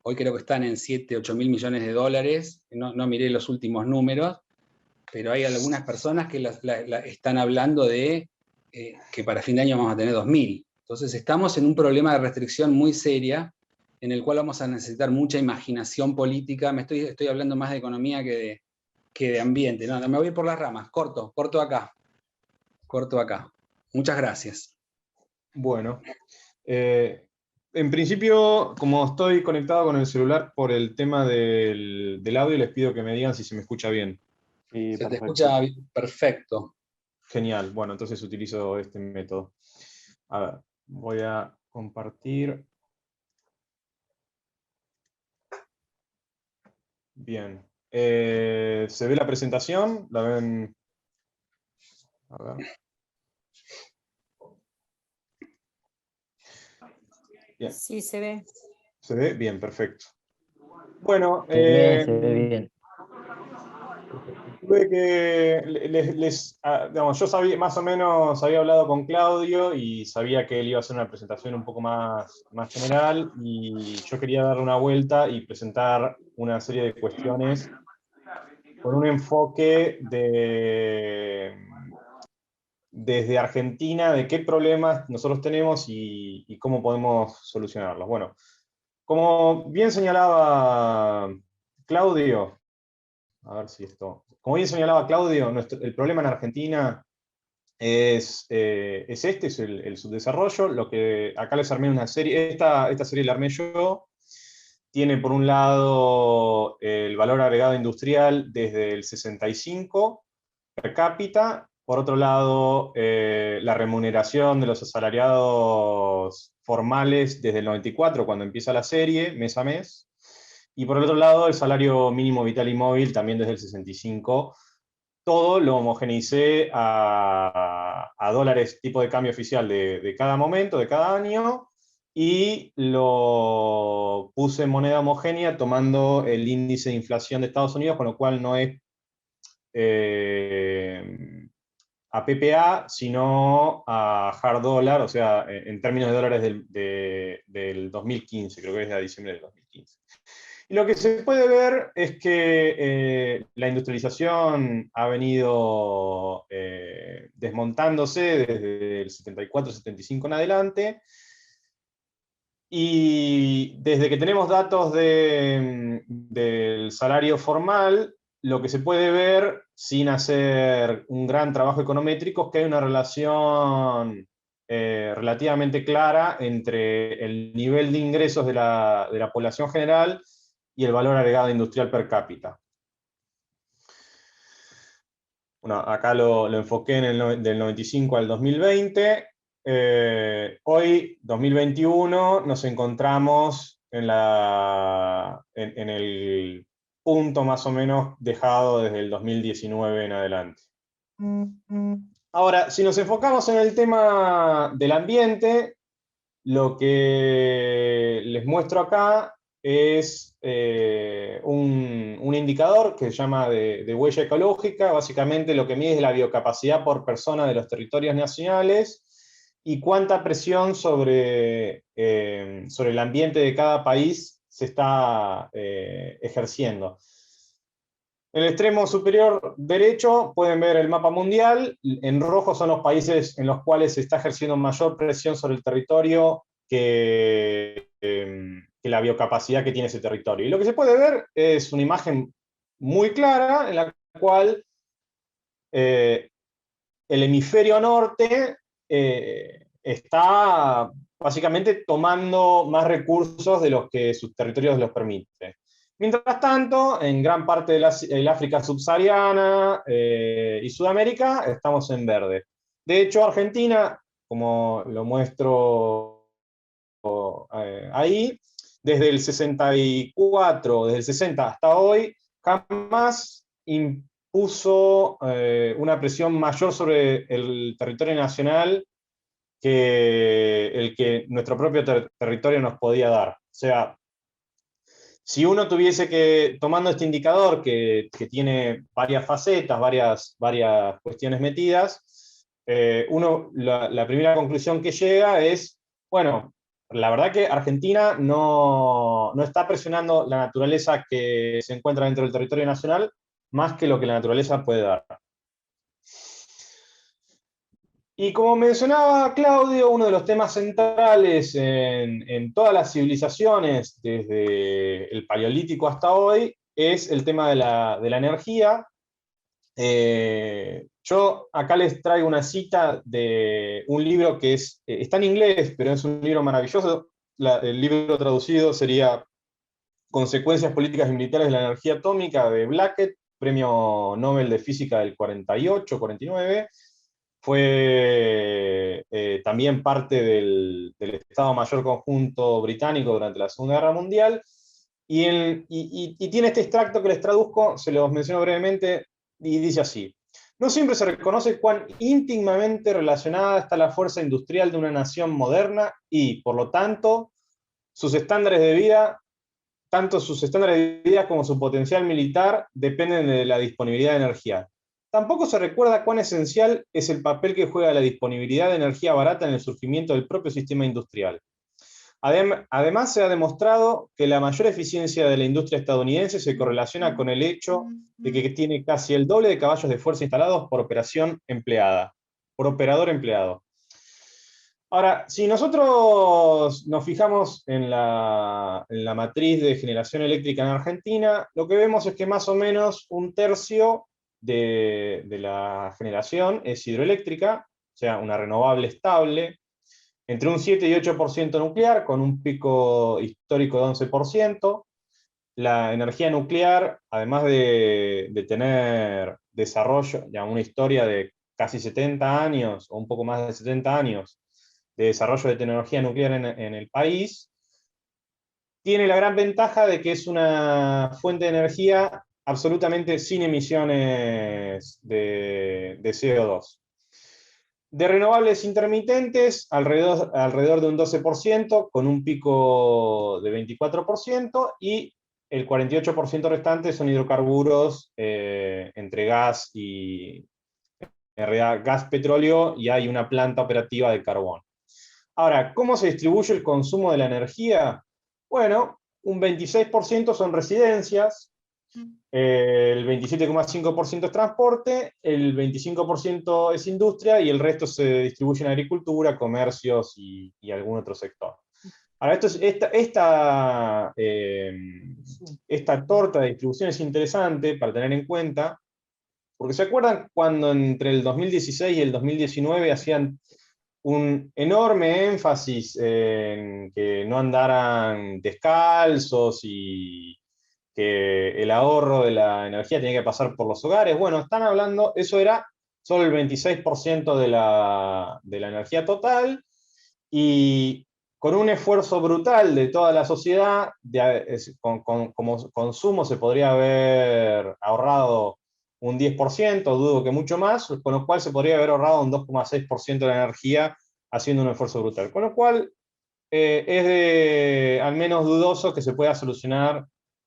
Hoy creo que están en 7, 8 mil millones de dólares, no miré los últimos números, pero hay algunas personas que están hablando de que para fin de año vamos a tener 2.000. Entonces estamos en un problema de restricción muy seria, en el cual vamos a necesitar mucha imaginación política. Estoy hablando más de economía que de ambiente. No, me voy por las ramas, corto acá. Muchas gracias. Bueno, en principio, como estoy conectado con el celular por el tema del audio, les pido que me digan si se me escucha bien. Sí, Se te perfecto. escucha perfecto. Genial, bueno, entonces utilizo este método. A ver, voy a compartir. Bien. ¿Se ve la presentación? ¿La ven? A ver. Bien. Sí, se ve. ¿Se ve? Bien, perfecto. Bueno, Se ve bien. tuve que digamos, yo sabía, más o menos había hablado con Claudio y sabía que él iba a hacer una presentación un poco más general, y yo quería darle una vuelta y presentar una serie de cuestiones con un enfoque desde Argentina, de qué problemas nosotros tenemos y cómo podemos solucionarlos. Bueno, como bien señalaba Claudio, como bien señalaba Claudio, el problema en Argentina es el subdesarrollo. Lo que acá les armé una serie, esta serie la armé yo. Tiene por un lado el valor agregado industrial desde el 65 per cápita, por otro lado la remuneración de los asalariados formales desde el 94, cuando empieza la serie, mes a mes, y por el otro lado el salario mínimo vital y móvil también desde el 65. Todo lo homogeneicé a dólares tipo de cambio oficial de cada momento, de cada año, y lo puse en moneda homogénea tomando el índice de inflación de Estados Unidos, con lo cual no es a PPA, sino a hard dollar, o sea, en términos de dólares del 2015, creo que es de diciembre del 2015. Y lo que se puede ver es que la industrialización ha venido desmontándose desde el 74-75 en adelante, y desde que tenemos datos del salario formal, lo que se puede ver, sin hacer un gran trabajo econométrico, es que hay una relación relativamente clara entre el nivel de ingresos de la población general y el valor agregado industrial per cápita. Bueno, acá lo enfoqué del 95 al 2020. Hoy, 2021, nos encontramos en el punto más o menos dejado desde el 2019 en adelante. Ahora, si nos enfocamos en el tema del ambiente, lo que les muestro acá es un indicador que se llama de huella ecológica. Básicamente lo que mide es la biocapacidad por persona de los territorios nacionales y cuánta presión sobre el ambiente de cada país se está ejerciendo. En el extremo superior derecho pueden ver el mapa mundial. En rojo son los países en los cuales se está ejerciendo mayor presión sobre el territorio que la biocapacidad que tiene ese territorio. Y lo que se puede ver es una imagen muy clara en la cual el hemisferio norte está básicamente tomando más recursos de los que sus territorios los permiten. Mientras tanto, en gran parte del África subsahariana y Sudamérica estamos en verde. De hecho, Argentina, como lo muestro ahí, desde el 64, desde el 60 hasta hoy, jamás impuso una presión mayor sobre el territorio nacional que el que nuestro propio territorio nos podía dar. O sea, si uno tuviese que, tomando este indicador que tiene varias facetas, varias cuestiones metidas, la primera conclusión que llega es, bueno, la verdad que Argentina no está presionando la naturaleza que se encuentra dentro del territorio nacional más que lo que la naturaleza puede dar. Y como mencionaba Claudio, uno de los temas centrales en todas las civilizaciones, desde el Paleolítico hasta hoy, es el tema de la energía. Yo acá les traigo una cita de un libro que está en inglés, pero es un libro maravilloso. El libro traducido sería Consecuencias políticas y militares de la energía atómica, de Blackett, premio Nobel de Física del 48-49. Fue también parte del Estado Mayor Conjunto británico durante la Segunda Guerra Mundial, y tiene este extracto que les traduzco, se los menciono brevemente, y dice así: no siempre se reconoce cuán íntimamente relacionada está la fuerza industrial de una nación moderna y, por lo tanto, sus estándares de vida, tanto sus estándares de vida como su potencial militar dependen de la disponibilidad de energía. Tampoco se recuerda cuán esencial es el papel que juega la disponibilidad de energía barata en el surgimiento del propio sistema industrial. Además, se ha demostrado que la mayor eficiencia de la industria estadounidense se correlaciona con el hecho de que tiene casi el doble de caballos de fuerza instalados por operador empleado. Ahora, si nosotros nos fijamos en la matriz de generación eléctrica en Argentina, lo que vemos es que más o menos un tercio de la generación es hidroeléctrica, o sea, una renovable estable, entre un 7 y 8% nuclear, con un pico histórico de 11%. La energía nuclear, además de tener desarrollo, ya una historia de casi 70 años, o un poco más de 70 años, de desarrollo de tecnología nuclear en el país, tiene la gran ventaja de que es una fuente de energía absolutamente sin emisiones de CO2. De renovables intermitentes, alrededor de un 12%, con un pico de 24%, y el 48% restante son hidrocarburos, entre gas y, en realidad, gas, petróleo, y hay una planta operativa de carbón. Ahora, ¿cómo se distribuye el consumo de la energía? Bueno, un 26% son residencias, el 27,5% es transporte, el 25% es industria, y el resto se distribuye en agricultura, comercios y algún otro sector. Ahora, esta torta de distribución es interesante para tener en cuenta, porque ¿se acuerdan cuando entre el 2016 y el 2019 hacían un enorme énfasis en que no andaran descalzos y que el ahorro de la energía tenía que pasar por los hogares? Bueno, están hablando, eso era solo el 26% de la energía total, y con un esfuerzo brutal de toda la sociedad, como consumo se podría haber ahorrado un 10%, dudo que mucho más, con lo cual se podría haber ahorrado un 2,6% de la energía haciendo un esfuerzo brutal. Con lo cual es al menos dudoso que se pueda solucionar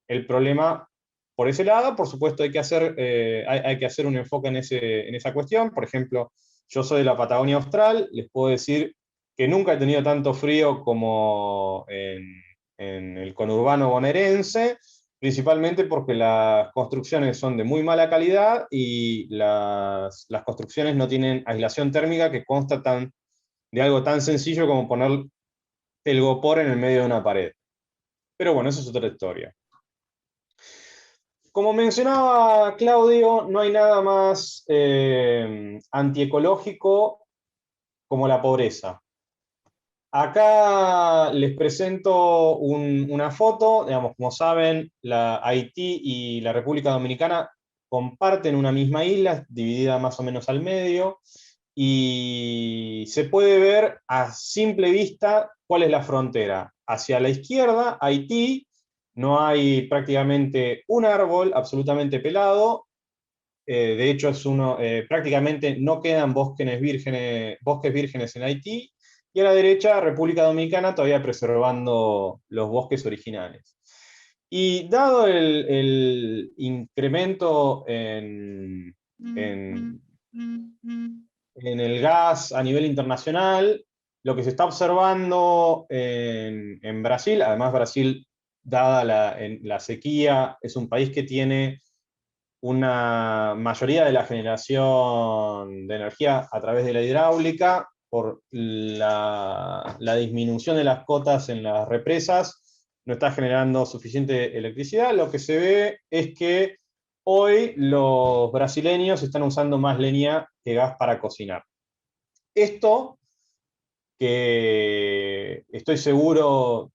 el problema por ese lado. Por supuesto hay que hacer un enfoque en esa cuestión. Por ejemplo, yo soy de la Patagonia Austral, les puedo decir que nunca he tenido tanto frío como en el conurbano bonaerense, principalmente porque las construcciones son de muy mala calidad y las construcciones no tienen aislación térmica, que consta de algo tan sencillo como poner telgopor en el medio de una pared. Pero bueno, eso es otra historia. Como mencionaba Claudio, no hay nada más antiecológico como la pobreza. Acá les presento una foto. Digamos, como saben, Haití y la República Dominicana comparten una misma isla, dividida más o menos al medio, y se puede ver a simple vista cuál es la frontera. Hacia la izquierda, Haití, no hay prácticamente un árbol absolutamente pelado. De hecho, prácticamente no quedan bosques vírgenes en Haití, y a la derecha, República Dominicana todavía preservando los bosques originales. Y dado el incremento en el gas a nivel internacional, lo que se está observando en Brasil, además Brasil, dada la sequía, es un país que tiene una mayoría de la generación de energía a través de la hidráulica, por la disminución de las cotas en las represas, no está generando suficiente electricidad. Lo que se ve es que hoy los brasileños están usando más leña que gas para cocinar. Esto, que estoy seguro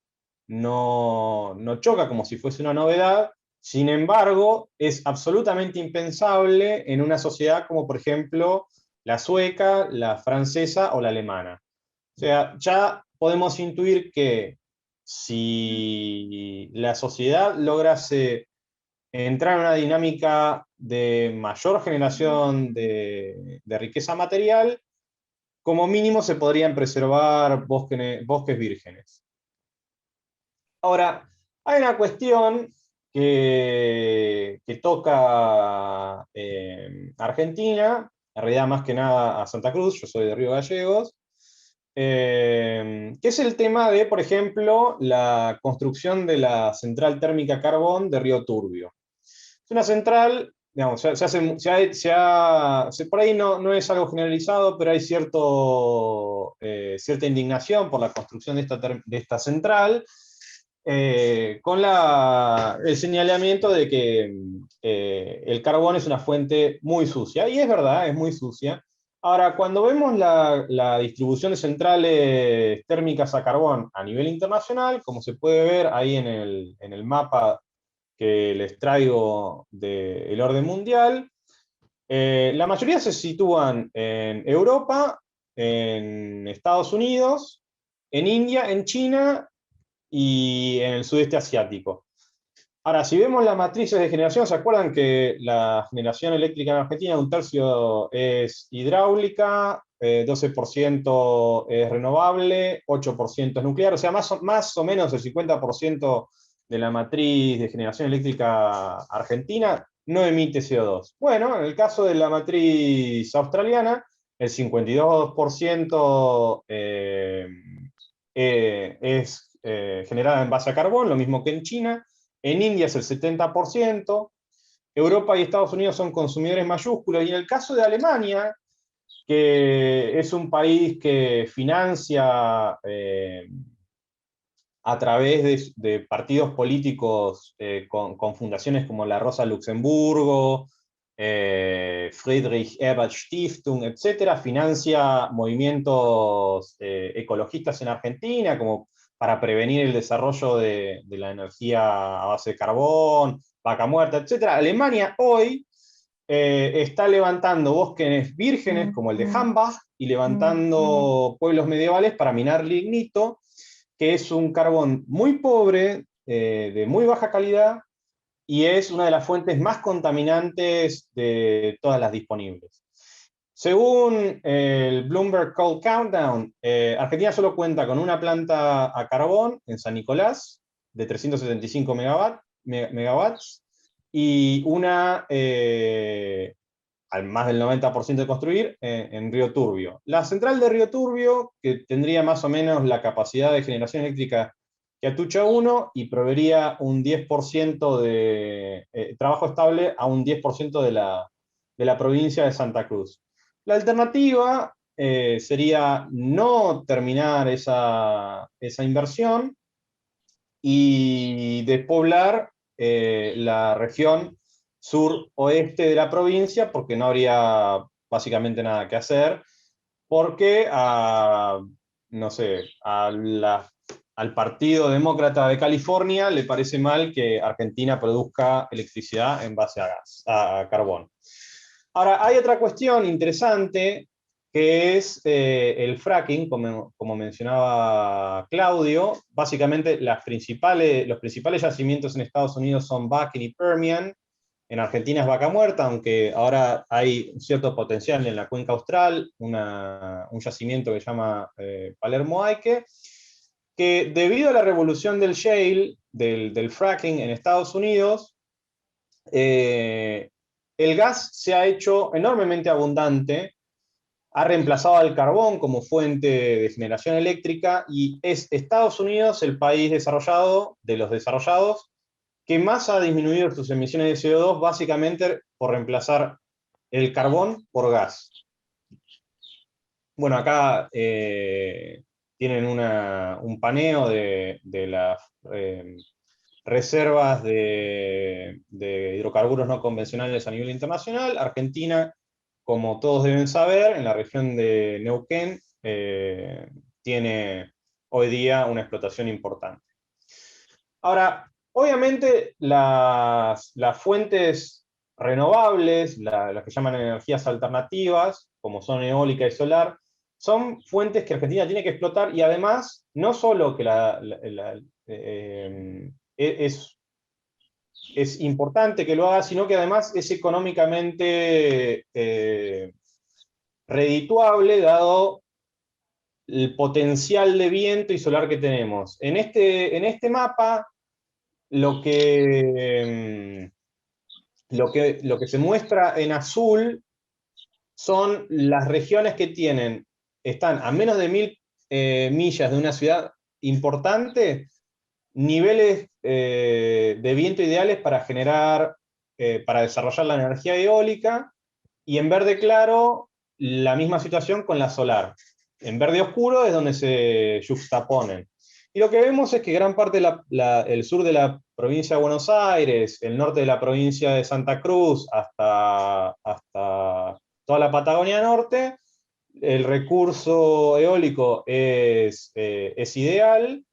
no choca como si fuese una novedad, sin embargo, es absolutamente impensable en una sociedad como, por ejemplo, la sueca, la francesa o la alemana. O sea, ya podemos intuir que si la sociedad lograse entrar en una dinámica de mayor generación de riqueza material, como mínimo se podrían preservar bosques vírgenes. Ahora, hay una cuestión que toca Argentina, en realidad más que nada a Santa Cruz, yo soy de Río Gallegos, que es el tema de, por ejemplo, la construcción de la central térmica carbón de Río Turbio. Es una central, digamos, por ahí no es algo generalizado, pero hay cierta indignación por la construcción de esta central, con el señalamiento de que el carbón es una fuente muy sucia, y es verdad, es muy sucia. Ahora, cuando vemos la distribución de centrales térmicas a carbón a nivel internacional, como se puede ver ahí en el mapa que les traigo del orden mundial, la mayoría se sitúan en Europa, en Estados Unidos, en India, en China y en el sudeste asiático. Ahora, si vemos las matrices de generación, ¿se acuerdan que la generación eléctrica en Argentina, un tercio es hidráulica, 12% es renovable, 8% es nuclear? O sea, más o menos el 50% de la matriz de generación eléctrica argentina no emite CO2. Bueno, en el caso de la matriz australiana, el 52% es generada en base a carbón, lo mismo que en China. En India es el 70%, Europa y Estados Unidos son consumidores mayúsculos, y en el caso de Alemania, que es un país que financia a través de partidos políticos con fundaciones como la Rosa Luxemburgo, Friedrich Ebert Stiftung, etc., financia movimientos ecologistas en Argentina, como para prevenir el desarrollo de la energía a base de carbón, vaca muerta, etc. Alemania hoy está levantando bosques vírgenes como el de Hambach, y levantando pueblos medievales para minar lignito, que es un carbón muy pobre, de muy baja calidad, y es una de las fuentes más contaminantes de todas las disponibles. Según el Bloomberg Coal Countdown, Argentina solo cuenta con una planta a carbón en San Nicolás, de 375 megawatts, y una al más del 90% de construir en Río Turbio. La central de Río Turbio, que tendría más o menos la capacidad de generación eléctrica que Atucha 1, y proveería un 10% de trabajo estable a un 10% de la provincia de Santa Cruz. La alternativa sería no terminar esa inversión y despoblar la región sur-oeste de la provincia, porque no habría básicamente nada que hacer, porque no sé, al Partido Demócrata de California le parece mal que Argentina produzca electricidad en base a carbón. Ahora, hay otra cuestión interesante, que es el fracking, como mencionaba Claudio. Básicamente los principales yacimientos en Estados Unidos son Bakken y Permian. En Argentina es Vaca Muerta, aunque ahora hay un cierto potencial en la cuenca austral, un yacimiento que se llama Palermo Aike, que debido a la revolución del shale, del fracking en Estados Unidos, el gas se ha hecho enormemente abundante, ha reemplazado al carbón como fuente de generación eléctrica, y es Estados Unidos el país desarrollado, de los desarrollados, que más ha disminuido sus emisiones de CO2, básicamente por reemplazar el carbón por gas. Bueno, acá tienen un paneo de las reservas de hidrocarburos no convencionales a nivel internacional. Argentina, como todos deben saber, en la región de Neuquén, tiene hoy día una explotación importante. Ahora, obviamente las fuentes renovables, las que llaman energías alternativas, como son eólica y solar, son fuentes que Argentina tiene que explotar, y además, no solo que es importante que lo haga, sino que además es económicamente redituable, dado el potencial de viento y solar que tenemos. En este mapa, lo que se muestra en azul son las regiones que están a menos de 1000 millas de una ciudad importante, niveles de viento ideales para para desarrollar la energía eólica, y en verde claro, la misma situación con la solar. En verde oscuro es donde se juxtaponen. Y lo que vemos es que gran parte el sur de la provincia de Buenos Aires, el norte de la provincia de Santa Cruz, hasta toda la Patagonia Norte, el recurso eólico es ideal,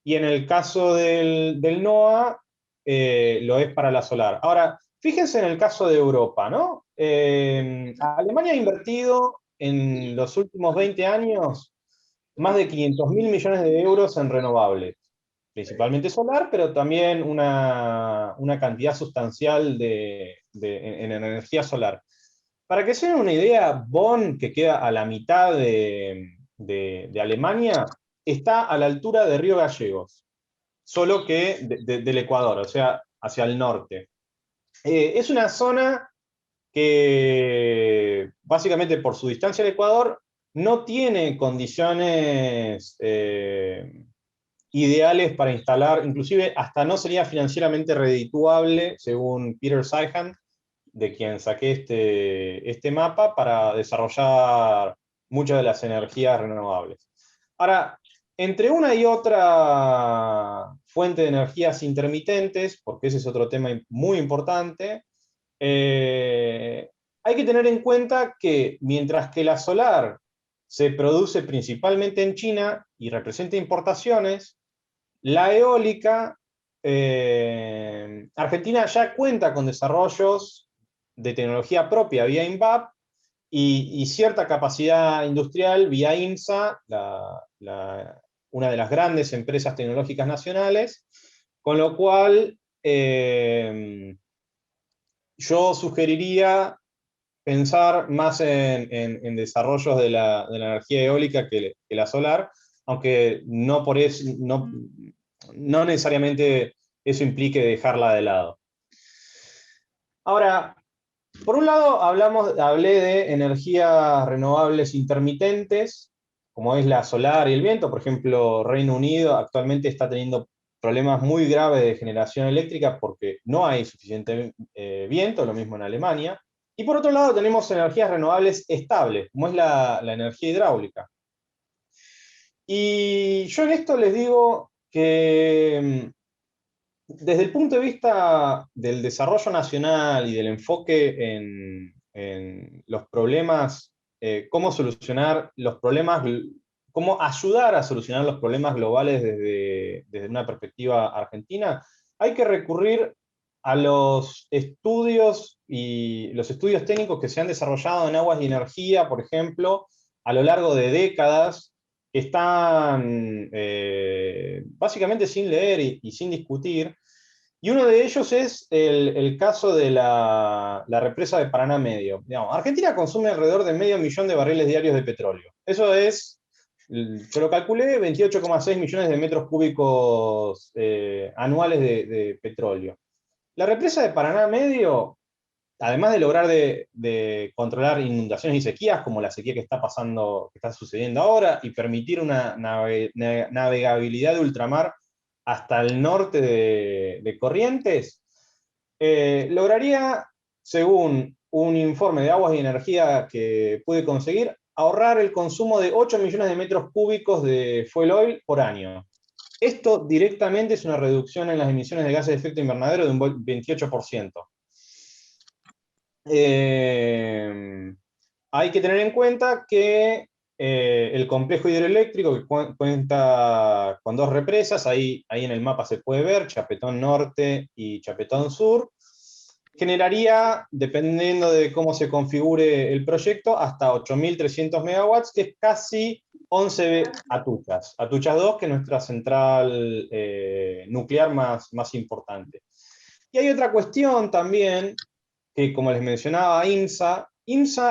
y en el caso del NOA, lo es para la solar. Ahora, fíjense en el caso de Europa, ¿no? Alemania ha invertido en los últimos 20 años más de 500.000 millones de euros en renovables, principalmente solar, pero también una cantidad sustancial en energía solar. Para que se den una idea, Bonn, que queda a la mitad de Alemania, está a la altura de Río Gallegos, solo que del Ecuador, o sea, hacia el norte. Es una zona que, básicamente por su distancia al Ecuador, no tiene condiciones ideales para instalar, inclusive hasta no sería financieramente redituable, según Peter Seihan, de quien saqué este mapa, para desarrollar muchas de las energías renovables. Ahora, entre una y otra fuente de energías intermitentes, porque ese es otro tema muy importante, hay que tener en cuenta que mientras que la solar se produce principalmente en China y representa importaciones, la eólica, Argentina ya cuenta con desarrollos de tecnología propia vía INVAP y cierta capacidad industrial vía INSA, una de las grandes empresas tecnológicas nacionales, con lo cual yo sugeriría pensar más en desarrollos de la energía eólica que la solar, aunque no por eso, no necesariamente eso implique dejarla de lado. Ahora, por un lado hablé de energías renovables intermitentes, como es la solar y el viento. Por ejemplo, Reino Unido actualmente está teniendo problemas muy graves de generación eléctrica porque no hay suficiente viento, lo mismo en Alemania. Y por otro lado tenemos energías renovables estables, como es la energía hidráulica. Y yo en esto les digo que desde el punto de vista del desarrollo nacional y del enfoque en los problemas, cómo solucionar los problemas, cómo ayudar a solucionar los problemas globales desde una perspectiva argentina, hay que recurrir a los estudios técnicos que se han desarrollado en aguas y energía, por ejemplo, a lo largo de décadas que están básicamente sin leer y sin discutir. Y uno de ellos es el caso de la represa de Paraná Medio. Digamos, Argentina consume alrededor de 500.000 de barriles diarios de petróleo. Eso es, yo lo calculé, 28,6 millones de metros cúbicos anuales de petróleo. La represa de Paraná Medio, además de lograr de controlar inundaciones y sequías, como la sequía que está sucediendo ahora, y permitir una navegabilidad de ultramar hasta el norte de Corrientes, lograría, según un informe de Aguas y Energía que pude conseguir, ahorrar el consumo de 8 millones de metros cúbicos de fuel oil por año. Esto directamente es una reducción en las emisiones de gases de efecto invernadero de un 28%. Hay que tener en cuenta que el complejo hidroeléctrico, que cuenta con 2 represas, ahí en el mapa se puede ver, Chapetón Norte y Chapetón Sur, generaría, dependiendo de cómo se configure el proyecto, hasta 8.300 megawatts, que es casi 11 Atuchas. Atuchas 2, que es nuestra central nuclear más importante. Y hay otra cuestión también, que como les mencionaba, IMSA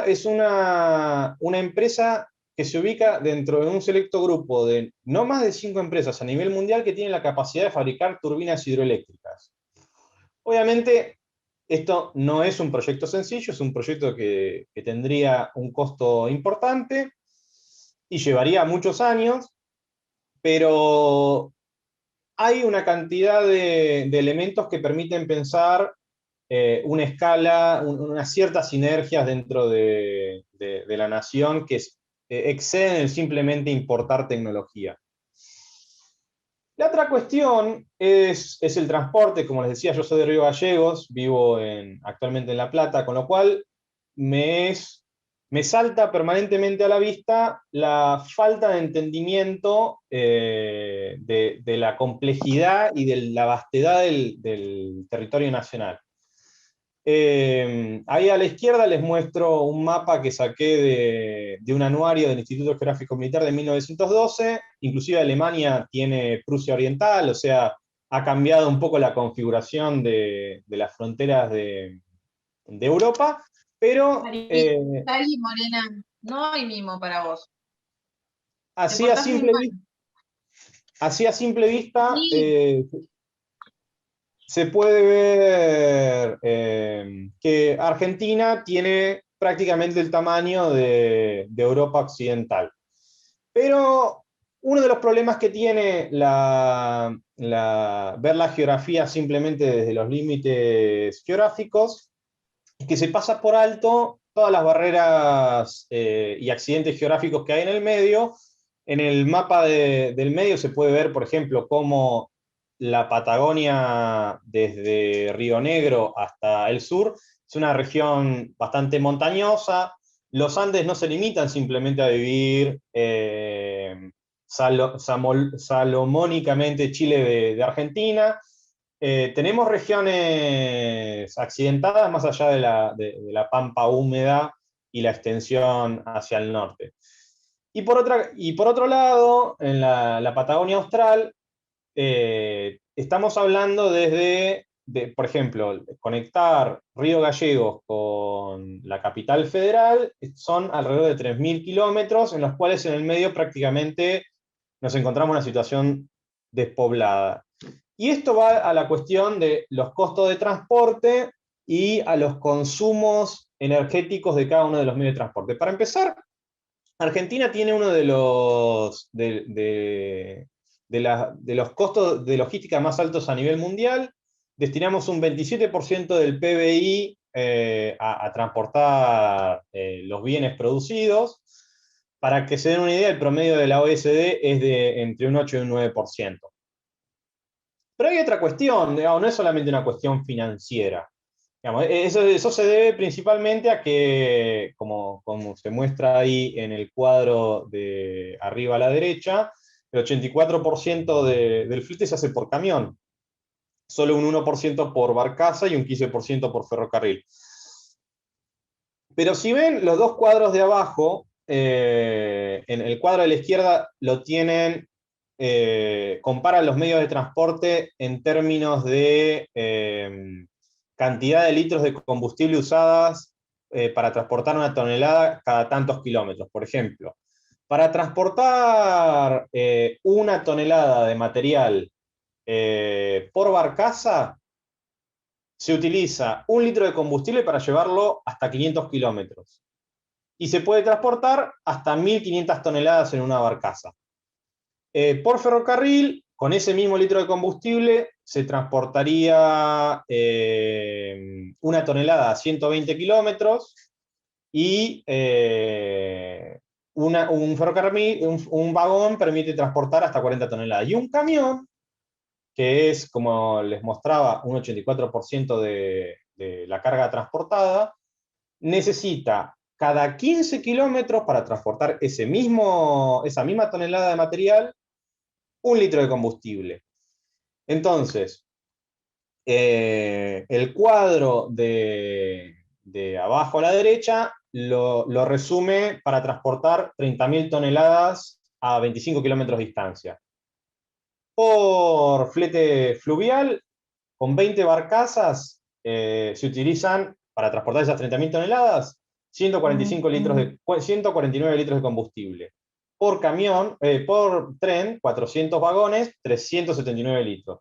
es una empresa que se ubica dentro de un selecto grupo de no más de 5 empresas a nivel mundial que tienen la capacidad de fabricar turbinas hidroeléctricas. Obviamente, esto no es un proyecto sencillo, es un proyecto que tendría un costo importante y llevaría muchos años, pero hay una cantidad de elementos que permiten pensar una escala, unas ciertas sinergias dentro de la nación que exceden el simplemente importar tecnología. La otra cuestión es el transporte. Como les decía, yo soy de Río Gallegos, vivo actualmente en La Plata, con lo cual me salta permanentemente a la vista la falta de entendimiento de la complejidad y de la vastedad del territorio nacional. Ahí a la izquierda les muestro un mapa que saqué de un anuario del Instituto Geográfico Militar de 1912. Inclusive Alemania tiene Prusia Oriental, o sea, ha cambiado un poco la configuración de las fronteras de Europa, pero Cali, Morena, no hay mimo para vos. así a simple vista Sí. se puede ver que Argentina tiene prácticamente el tamaño de Europa Occidental. Pero uno de los problemas que tiene ver la geografía simplemente desde los límites geográficos es que se pasa por alto todas las barreras y accidentes geográficos que hay en el medio. En el mapa del medio se puede ver, por ejemplo, cómo la Patagonia, desde Río Negro hasta el sur, es una región bastante montañosa. Los Andes no se limitan simplemente a vivir salomónicamente Chile de Argentina. Tenemos regiones accidentadas más allá de la pampa húmeda y la extensión hacia el norte. Y por otro lado, en la Patagonia Austral, estamos hablando por ejemplo, conectar Río Gallegos con la capital federal, son alrededor de 3.000 kilómetros, en los cuales en el medio prácticamente nos encontramos en una situación despoblada. Y esto va a la cuestión de los costos de transporte y a los consumos energéticos de cada uno de los medios de transporte. Para empezar, Argentina tiene uno de los costos de logística más altos a nivel mundial. Destinamos un 27% del PBI a transportar los bienes producidos. Para que se den una idea, el promedio de la OSD es de entre un 8 y un 9%. Pero hay otra cuestión, digamos, no es solamente una cuestión financiera. Digamos, eso se debe principalmente a que, como se muestra ahí en el cuadro de arriba a la derecha, el 84% del flete se hace por camión, solo un 1% por barcaza y un 15% por ferrocarril. Pero si ven los dos cuadros de abajo, en el cuadro de la izquierda lo tienen, comparan los medios de transporte en términos de cantidad de litros de combustible usadas para transportar una tonelada cada tantos kilómetros. Por ejemplo, para transportar una tonelada de material por barcaza, se utiliza 1 litro de combustible para llevarlo hasta 500 kilómetros. Y se puede transportar hasta 1.500 toneladas en una barcaza. Por ferrocarril, con ese mismo litro de combustible, se transportaría una tonelada a 120 kilómetros y un vagón permite transportar hasta 40 toneladas. Y un camión, que es, como les mostraba, un 84% de la carga transportada, necesita cada 15 kilómetros para transportar esa misma tonelada de material, 1 litro de combustible. Entonces, el cuadro de abajo a la derecha lo resume para transportar 30.000 toneladas a 25 kilómetros de distancia. Por flete fluvial, con 20 barcazas, se utilizan para transportar esas 30.000 toneladas 149 litros de combustible. Por camión, por tren, 400 vagones, 379 litros.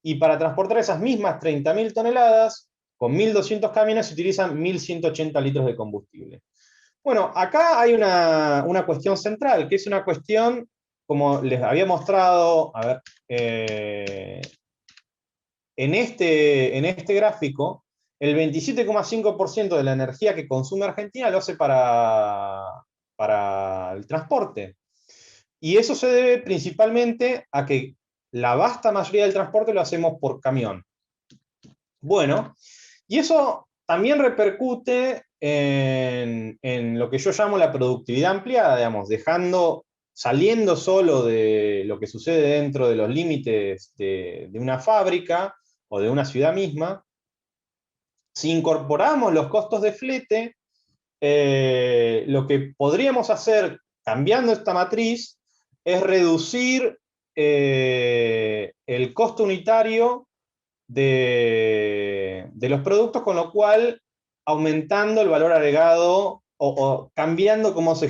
Y para transportar esas mismas 30.000 toneladas, con 1.200 camiones se utilizan 1.180 litros de combustible. Bueno, acá hay una cuestión central, que es una cuestión, como les había mostrado, a ver, en este gráfico, el 27,5% de la energía que consume Argentina lo hace para el transporte. Y eso se debe principalmente a que la vasta mayoría del transporte lo hacemos por camión. Bueno, y eso también repercute en lo que yo llamo la productividad ampliada, digamos, saliendo solo de lo que sucede dentro de los límites de una fábrica o de una ciudad misma. Si incorporamos los costos de flete, lo que podríamos hacer cambiando esta matriz es reducir el costo unitario de los productos, con lo cual aumentando el valor agregado o cambiando cómo se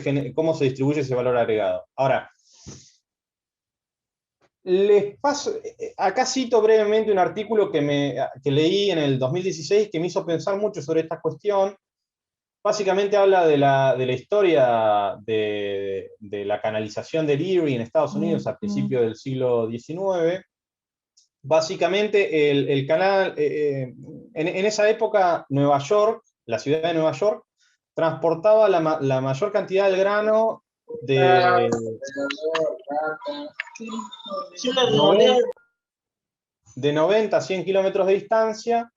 distribuye ese valor agregado. Ahora, acá cito brevemente un artículo que leí en el 2016 que me hizo pensar mucho sobre esta cuestión. Básicamente habla de la historia de la canalización del Erie en Estados Unidos a principios del siglo XIX. Básicamente el canal, en esa época Nueva York, la ciudad de Nueva York, transportaba la mayor cantidad de grano de 90 a 100 kilómetros de distancia,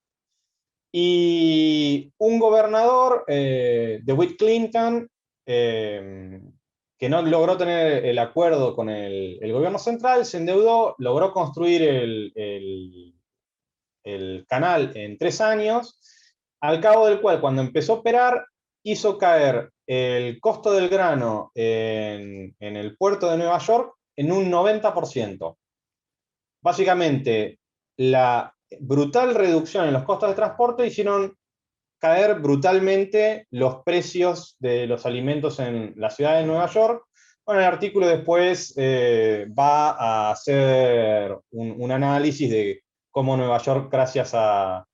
y un gobernador, DeWitt Clinton, que no logró tener el acuerdo con el gobierno central, se endeudó, logró construir el canal en 3 años, al cabo del cual, cuando empezó a operar, hizo caer el costo del grano en el puerto de Nueva York en un 90%. Básicamente, la brutal reducción en los costos de transporte hicieron caer brutalmente los precios de los alimentos en la ciudad de Nueva York. Bueno, el artículo después va a hacer un análisis de cómo Nueva York, gracias a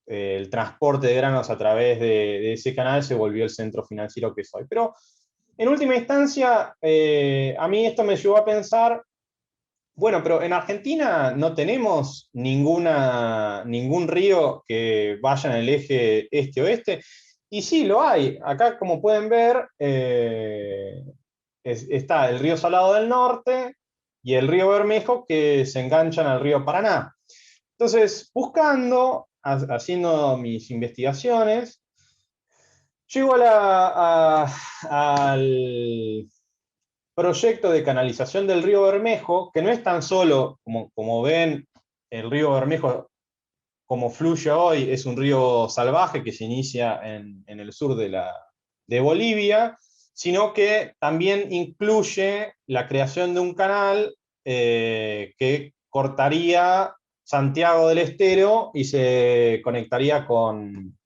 el transporte de granos a través de ese canal, se volvió el centro financiero que es hoy. Pero en última instancia, a mí esto me llevó a pensar, bueno, pero en Argentina no tenemos ningún río que vaya en el eje este-oeste. Y sí, lo hay. Acá, como pueden ver, está el río Salado del Norte y el río Bermejo, que se enganchan al río Paraná. Entonces, haciendo mis investigaciones, llego al proyecto de canalización del río Bermejo, que no es tan solo, como ven, el río Bermejo, como fluye hoy, es un río salvaje que se inicia en el sur de de Bolivia, sino que también incluye la creación de un canal que cortaría Santiago del Estero y se conectaría con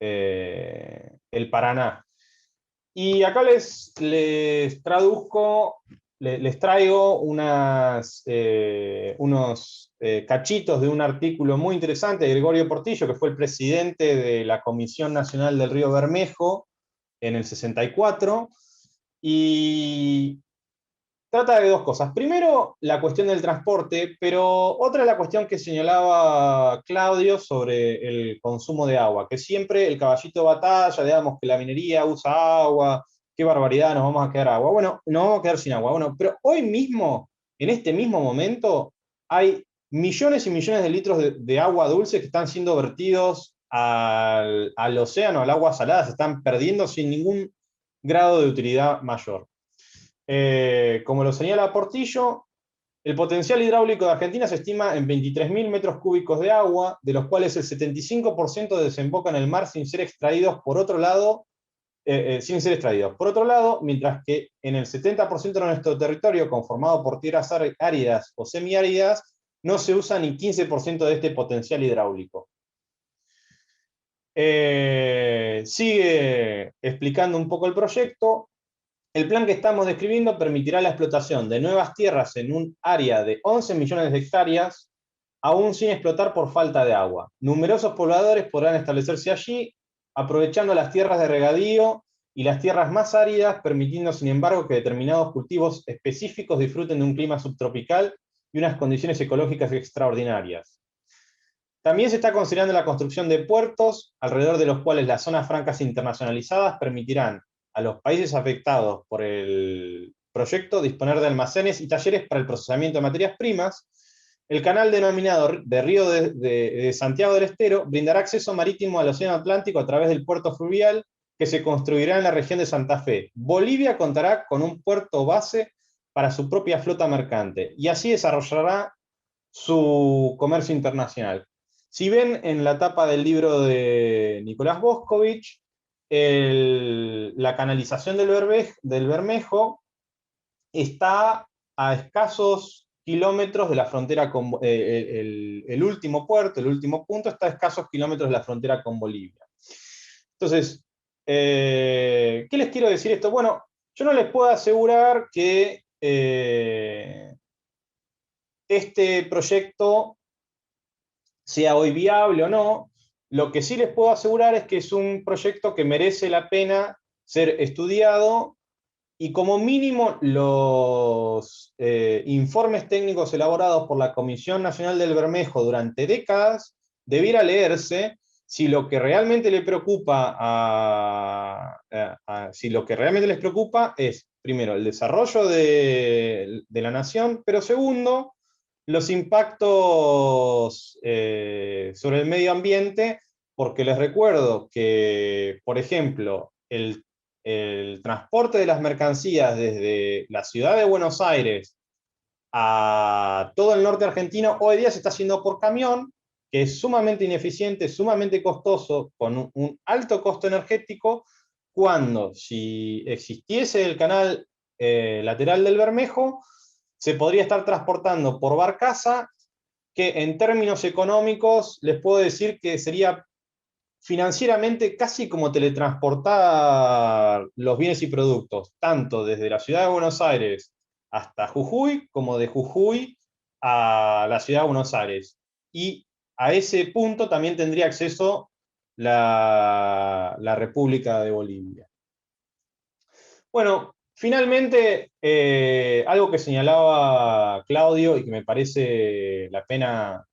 el Paraná. Y acá les traduzco, les traigo unos cachitos de un artículo muy interesante de Gregorio Portillo, que fue el presidente de la Comisión Nacional del Río Bermejo en el 64, y trata de dos cosas. Primero, la cuestión del transporte, pero otra es la cuestión que señalaba Claudio sobre el consumo de agua, que siempre el caballito de batalla, digamos que la minería usa agua, qué barbaridad, nos vamos a quedar agua. Bueno, nos vamos a quedar sin agua. Bueno, pero hoy mismo, en este mismo momento, hay millones y millones de litros de agua dulce que están siendo vertidos al océano, al agua salada, se están perdiendo sin ningún grado de utilidad mayor. Como lo señala Portillo, el potencial hidráulico de Argentina se estima en 23.000 metros cúbicos de agua, de los cuales el 75% desemboca en el mar sin ser extraídos por otro lado, mientras que en el 70% de nuestro territorio, conformado por tierras áridas o semiáridas, no se usa ni 15% de este potencial hidráulico. Sigue explicando un poco el proyecto. El plan que estamos describiendo permitirá la explotación de nuevas tierras en un área de 11 millones de hectáreas, aún sin explotar por falta de agua. Numerosos pobladores podrán establecerse allí, aprovechando las tierras de regadío y las tierras más áridas, permitiendo, sin embargo, que determinados cultivos específicos disfruten de un clima subtropical y unas condiciones ecológicas extraordinarias. También se está considerando la construcción de puertos, alrededor de los cuales las zonas francas internacionalizadas permitirán a los países afectados por el proyecto disponer de almacenes y talleres para el procesamiento de materias primas. El canal denominado de Río de Santiago del Estero brindará acceso marítimo al Océano Atlántico a través del puerto fluvial que se construirá en la región de Santa Fe. Bolivia contará con un puerto base para su propia flota mercante y así desarrollará su comercio internacional. Si ven en la tapa del libro de Nicolás Boscovich, la canalización del Bermejo está a escasos kilómetros de la frontera con el último puerto, el último punto, está a escasos kilómetros de la frontera con Bolivia. Entonces, ¿qué les quiero decir esto? Bueno, yo no les puedo asegurar que este proyecto sea hoy viable o no. Lo que sí les puedo asegurar es que es un proyecto que merece la pena ser estudiado, y como mínimo los informes técnicos elaborados por la Comisión Nacional del Bermejo durante décadas debiera leerse si lo que realmente le preocupa si lo que realmente les preocupa es, primero, el desarrollo de la nación, pero segundo, los impactos sobre el medio ambiente, porque les recuerdo que, por ejemplo, el transporte de las mercancías desde la ciudad de Buenos Aires a todo el norte argentino hoy día se está haciendo por camión, que es sumamente ineficiente, sumamente costoso, con un alto costo energético, cuando si existiese el canal lateral del Bermejo, se podría estar transportando por barcaza, que en términos económicos les puedo decir que sería financieramente casi como teletransportar los bienes y productos, tanto desde la ciudad de Buenos Aires hasta Jujuy, como de Jujuy a la ciudad de Buenos Aires. Y a ese punto también tendría acceso la República de Bolivia. Bueno, finalmente, algo que señalaba Claudio y que me parece la pena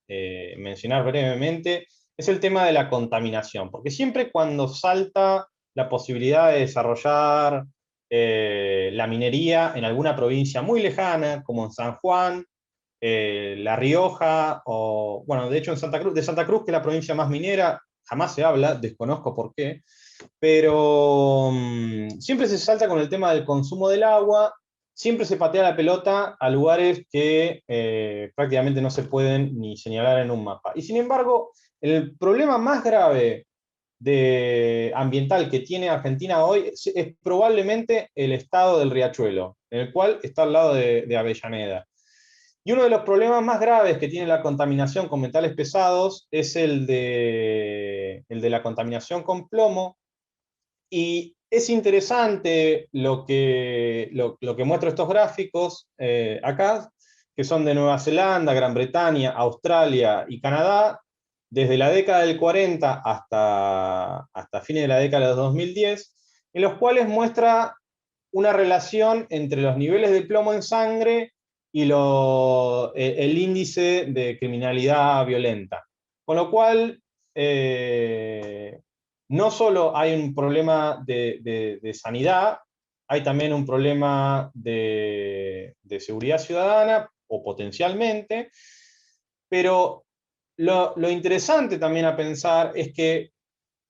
mencionar brevemente, es el tema de la contaminación, porque siempre cuando salta la posibilidad de desarrollar la minería en alguna provincia muy lejana, como en San Juan, La Rioja, o bueno, de hecho de Santa Cruz, que es la provincia más minera, jamás se habla, desconozco por qué, pero siempre se salta con el tema del consumo del agua, siempre se patea la pelota a lugares que prácticamente no se pueden ni señalar en un mapa. Y sin embargo, el problema más grave ambiental que tiene Argentina hoy es probablemente el estado del Riachuelo, en el cual está al lado de Avellaneda. Y uno de los problemas más graves que tiene la contaminación con metales pesados es el de la contaminación con plomo. Y es interesante lo que muestro estos gráficos acá, que son de Nueva Zelanda, Gran Bretaña, Australia y Canadá, desde la década del 40 hasta fines de la década de 2010, en los cuales muestra una relación entre los niveles de plomo en sangre y el índice de criminalidad violenta. Con lo cual, no solo hay un problema de sanidad, hay también un problema de seguridad ciudadana, o potencialmente, pero lo interesante también a pensar es que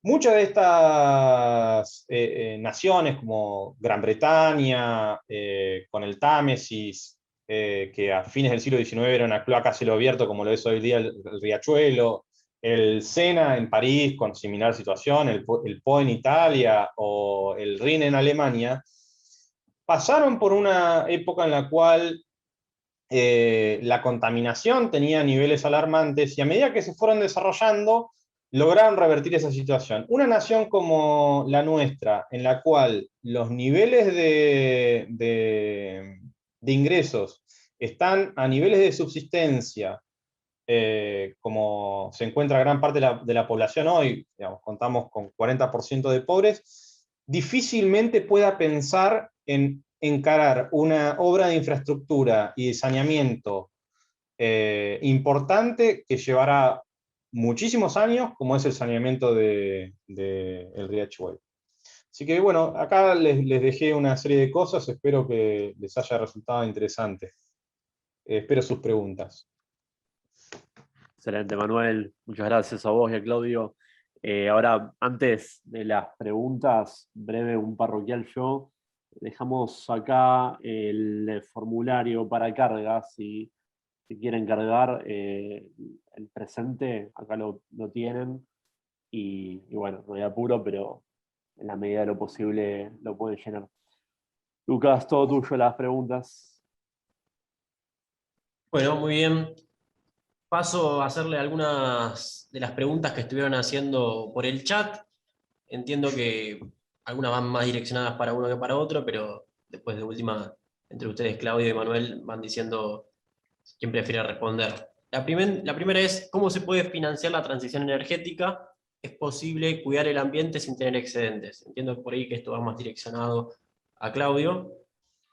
muchas de estas naciones, como Gran Bretaña, con el Támesis, que a fines del siglo XIX era una cloaca a cielo abierto, como lo es hoy día el Riachuelo, el Sena en París, con similar situación, el Po en Italia, o el Rin en Alemania, pasaron por una época en la cual la contaminación tenía niveles alarmantes, y a medida que se fueron desarrollando, lograron revertir esa situación. Una nación como la nuestra, en la cual los niveles de ingresos están a niveles de subsistencia, como se encuentra gran parte de la población hoy, digamos, contamos con 40% de pobres, difícilmente pueda pensar en encarar una obra de infraestructura y de saneamiento importante que llevará muchísimos años, como es el saneamiento del Riachuelo. Así que bueno, acá les dejé una serie de cosas, espero que les haya resultado interesante. Espero sus preguntas. Excelente, Manuel. Muchas gracias a vos y a Claudio. Ahora, antes de las preguntas, breve un parroquial yo. Dejamos acá el formulario para carga, si quieren cargar el presente, acá lo tienen. Y bueno, no hay apuro, pero en la medida de lo posible lo pueden llenar. Lucas, todo tuyo las preguntas. Bueno, muy bien. Paso a hacerle algunas de las preguntas que estuvieron haciendo por el chat. Entiendo que algunas van más direccionadas para uno que para otro, pero después de última, entre ustedes, Claudio y Manuel, van diciendo quién prefiere responder. La primera es, ¿cómo se puede financiar la transición energética? ¿Es posible cuidar el ambiente sin tener excedentes? Entiendo por ahí que esto va más direccionado a Claudio,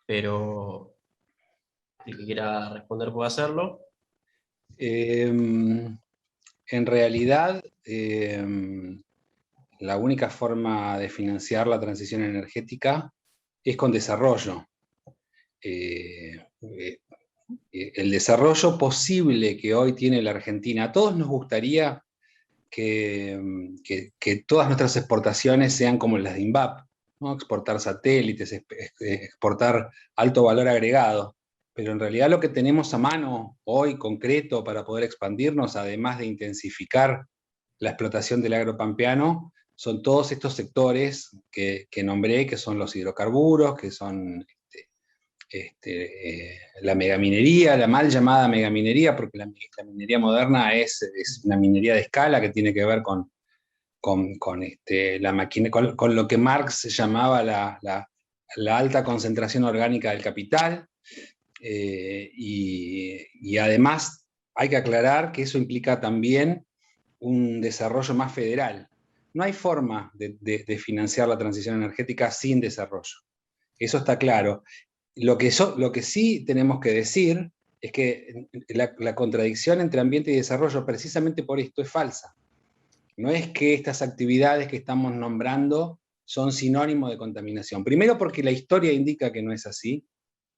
pero el que quiera responder puede hacerlo. En realidad, la única forma de financiar la transición energética es con desarrollo. El desarrollo posible que hoy tiene la Argentina, a todos nos gustaría que todas nuestras exportaciones sean como las de INVAP, ¿no? Exportar satélites, exportar alto valor agregado, pero en realidad lo que tenemos a mano hoy concreto para poder expandirnos, además de intensificar la explotación del agropampeano, son todos estos sectores que nombré, que son los hidrocarburos, que son la megaminería, la mal llamada megaminería, porque la minería moderna es una minería de escala que tiene que ver con lo que Marx llamaba la alta concentración orgánica del capital, y además hay que aclarar que eso implica también un desarrollo más federal. No hay forma de financiar la transición energética sin desarrollo. Eso está claro. Lo que sí tenemos que decir es que la contradicción entre ambiente y desarrollo, precisamente por esto, es falsa. No es que estas actividades que estamos nombrando son sinónimo de contaminación. Primero porque la historia indica que no es así.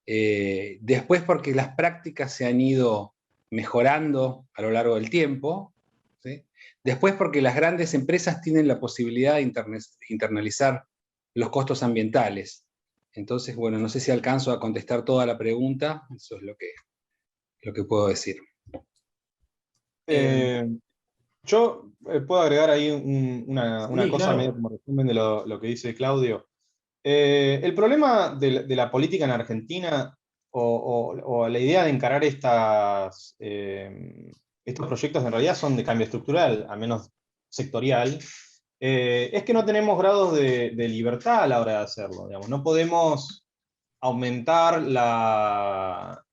Después porque las prácticas se han ido mejorando a lo largo del tiempo, ¿sí? Después porque las grandes empresas tienen la posibilidad de internalizar los costos ambientales. Entonces, bueno, no sé si alcanzo a contestar toda la pregunta, eso es lo que puedo decir. Yo puedo agregar ahí una Sí, cosa claro. medio como resumen de lo que dice Claudio. El problema de la política en Argentina, o la idea de encarar estos proyectos en realidad son de cambio estructural, al menos sectorial, es que no tenemos grados de libertad a la hora de hacerlo. Digamos. No podemos aumentar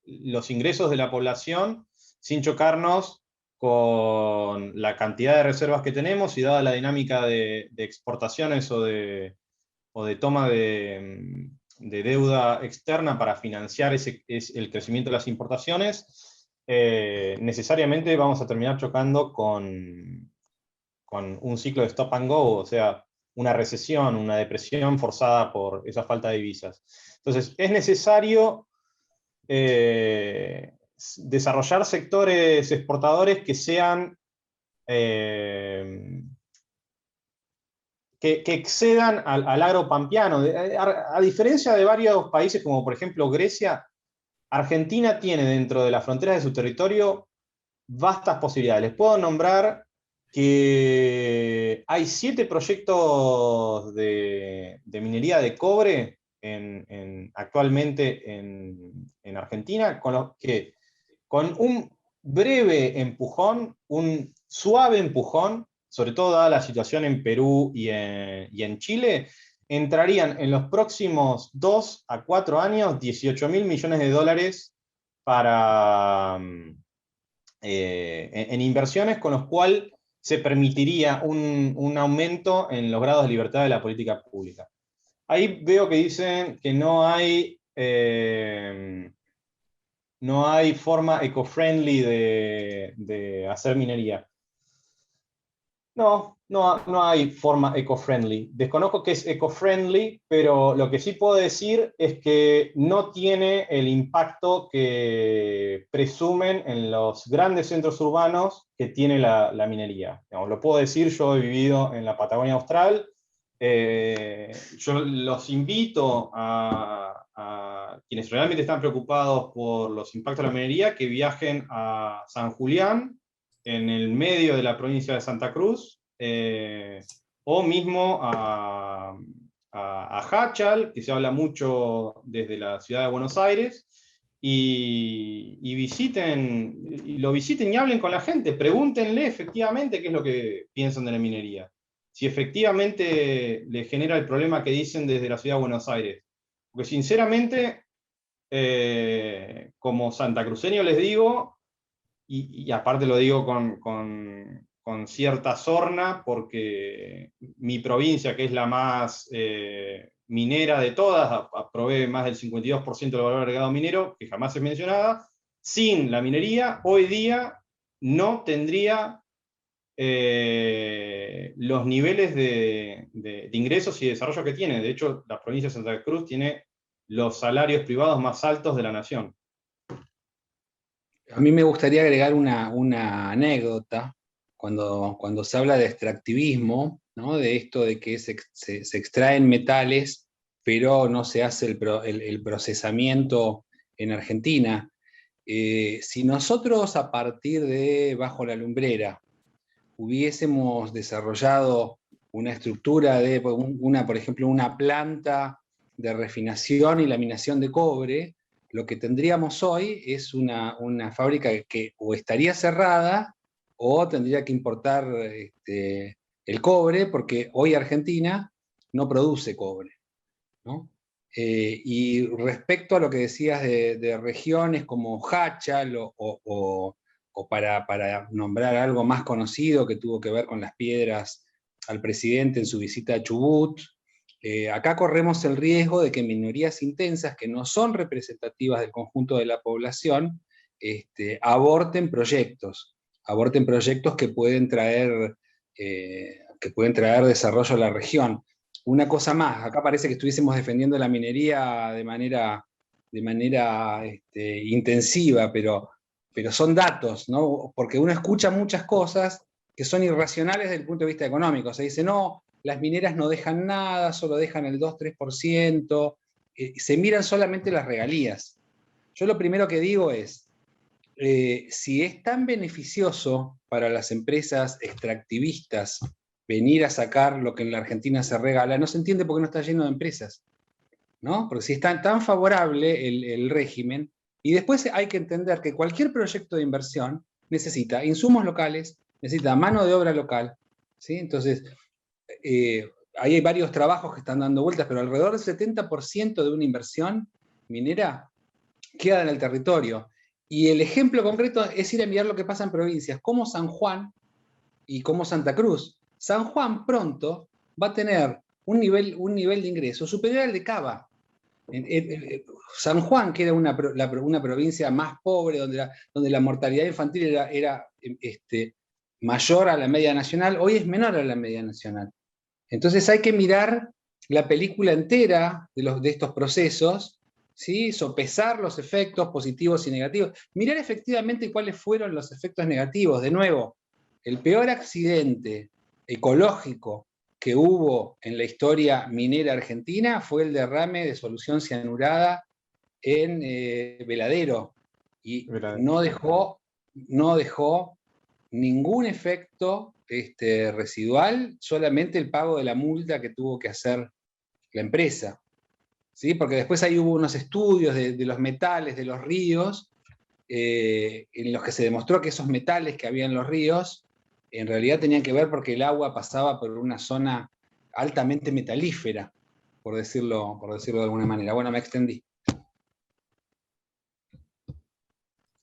los ingresos de la población sin chocarnos con la cantidad de reservas que tenemos y dada la dinámica de exportaciones o de toma de deuda externa para financiar el crecimiento de las importaciones, necesariamente vamos a terminar chocando con un ciclo de stop and go, o sea, una recesión, una depresión forzada por esa falta de divisas. Entonces, es necesario desarrollar sectores exportadores que sean que excedan al agro pampeano. A diferencia de varios países, como por ejemplo Grecia, Argentina tiene dentro de las fronteras de su territorio vastas posibilidades. Les puedo nombrar que hay 7 proyectos de minería de cobre actualmente en Argentina, con los que con un breve empujón, un suave empujón, sobre todo dada la situación en Perú y en Chile, entrarían en los próximos 2 a 4 años 18.000 millones de dólares en inversiones, con los cuales se permitiría un aumento en los grados de libertad de la política pública. Ahí veo que dicen que no hay forma eco-friendly de hacer minería. No hay forma eco-friendly. Desconozco qué es eco-friendly, pero lo que sí puedo decir es que no tiene el impacto que presumen en los grandes centros urbanos que tiene la minería. Digamos, lo puedo decir, yo he vivido en la Patagonia Austral. Yo los invito a quienes realmente están preocupados por los impactos de la minería que viajen a San Julián, en el medio de la provincia de Santa Cruz, o mismo a Háchal, que se habla mucho desde la ciudad de Buenos Aires, y lo visiten y hablen con la gente, pregúntenle efectivamente qué es lo que piensan de la minería, si efectivamente les genera el problema que dicen desde la ciudad de Buenos Aires. Porque sinceramente, como santacruceño les digo, y aparte lo digo con cierta sorna, porque mi provincia, que es la más minera de todas, provee más del 52% del valor agregado minero, que jamás es mencionada. Sin la minería, hoy día no tendría los niveles de ingresos y desarrollo que tiene. De hecho, la provincia de Santa Cruz tiene los salarios privados más altos de la nación. A mí me gustaría agregar una anécdota cuando se habla de extractivismo, ¿no? De esto de que se extraen metales, pero no se hace el procesamiento en Argentina. Si nosotros a partir de Bajo la Lumbrera hubiésemos desarrollado una estructura de, por ejemplo, una planta de refinación y laminación de cobre, lo que tendríamos hoy es una fábrica que o estaría cerrada o tendría que importar el cobre, porque hoy Argentina no produce cobre, ¿no? Y respecto a lo que decías de regiones como Háchal o para nombrar algo más conocido que tuvo que ver con las piedras al presidente en su visita a Chubut, acá corremos el riesgo de que minorías intensas que no son representativas del conjunto de la población aborten proyectos que pueden traer desarrollo a la región. Una cosa más, acá parece que estuviésemos defendiendo la minería de manera intensiva, pero son datos, ¿no? Porque uno escucha muchas cosas que son irracionales desde el punto de vista económico. Se dice, no, las mineras no dejan nada, solo dejan el 2-3%, se miran solamente las regalías. Yo lo primero que digo es, si es tan beneficioso para las empresas extractivistas venir a sacar lo que en la Argentina se regala, no se entiende por qué no está lleno de empresas, ¿no? Porque si es tan favorable el régimen, y después hay que entender que cualquier proyecto de inversión necesita insumos locales, necesita mano de obra local, ¿sí? Entonces, ahí hay varios trabajos que están dando vueltas, pero alrededor del 70% de una inversión minera queda en el territorio. Y el ejemplo concreto es ir a mirar lo que pasa en provincias como San Juan y como Santa Cruz. San Juan pronto va a tener un nivel de ingreso superior al de Cava. San Juan, que era una provincia más pobre, donde la mortalidad infantil era mayor a la media nacional, hoy es menor a la media nacional. Entonces hay que mirar la película entera de estos procesos, ¿sí? Sopesar los efectos positivos y negativos, mirar efectivamente cuáles fueron los efectos negativos. De nuevo, el peor accidente ecológico que hubo en la historia minera argentina fue el derrame de solución cianurada en Veladero, y no dejó ningún efecto residual, solamente el pago de la multa que tuvo que hacer la empresa, ¿sí? Porque después ahí hubo unos estudios de los metales de los ríos, en los que se demostró que esos metales que había en los ríos en realidad tenían que ver porque el agua pasaba por una zona altamente metalífera, por decirlo de alguna manera. Bueno, me extendí.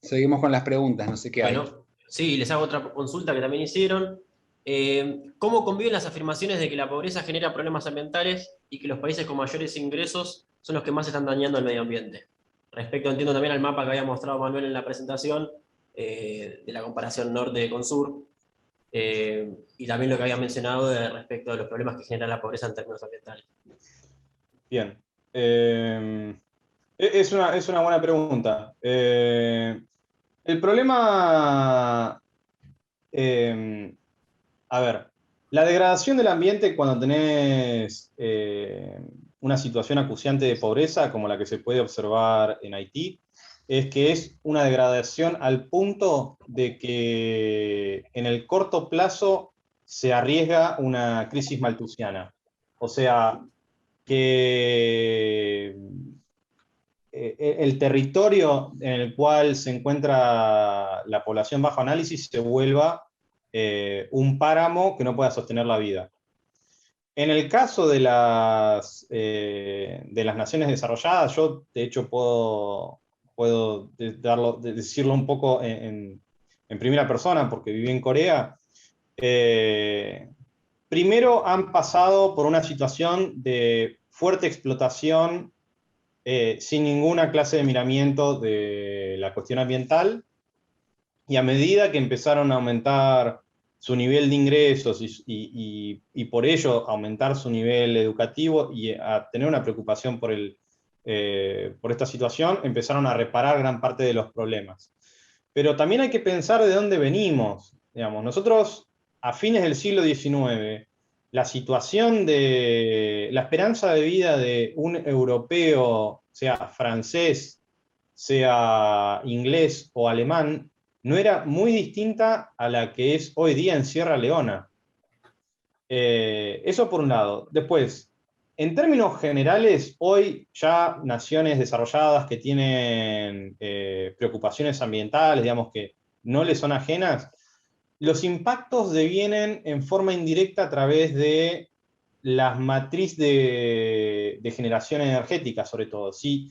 Seguimos con las preguntas, no sé qué hay. Bueno, sí, les hago otra consulta que también hicieron. ¿Cómo conviven las afirmaciones de que la pobreza genera problemas ambientales y que los países con mayores ingresos son los que más están dañando al medio ambiente? Respecto, entiendo, también al mapa que había mostrado Manuel en la presentación, de la comparación norte con sur, y también lo que había mencionado respecto de los problemas que genera la pobreza en términos ambientales. Bien. Es una buena pregunta. El problema, a ver, la degradación del ambiente cuando tenés una situación acuciante de pobreza, como la que se puede observar en Haití, es que es una degradación al punto de que en el corto plazo se arriesga una crisis maltusiana. O sea, que el territorio en el cual se encuentra la población bajo análisis se vuelva un páramo que no pueda sostener la vida. En el caso de las naciones desarrolladas, yo de hecho puedo decirlo un poco en primera persona, porque viví en Corea. Primero han pasado por una situación de fuerte explotación sin ninguna clase de miramiento de la cuestión ambiental, y a medida que empezaron a aumentar su nivel de ingresos y por ello aumentar su nivel educativo y a tener una preocupación por esta situación, empezaron a reparar gran parte de los problemas. Pero también hay que pensar de dónde venimos. Digamos, nosotros, a fines del siglo XIX, la situación la esperanza de vida de un europeo, sea francés, sea inglés o alemán, no era muy distinta a la que es hoy día en Sierra Leona. Eso por un lado. Después, en términos generales, hoy ya naciones desarrolladas que tienen preocupaciones ambientales, digamos que no les son ajenas, los impactos devienen en forma indirecta a través de las matrices de generación energética, sobre todo. Si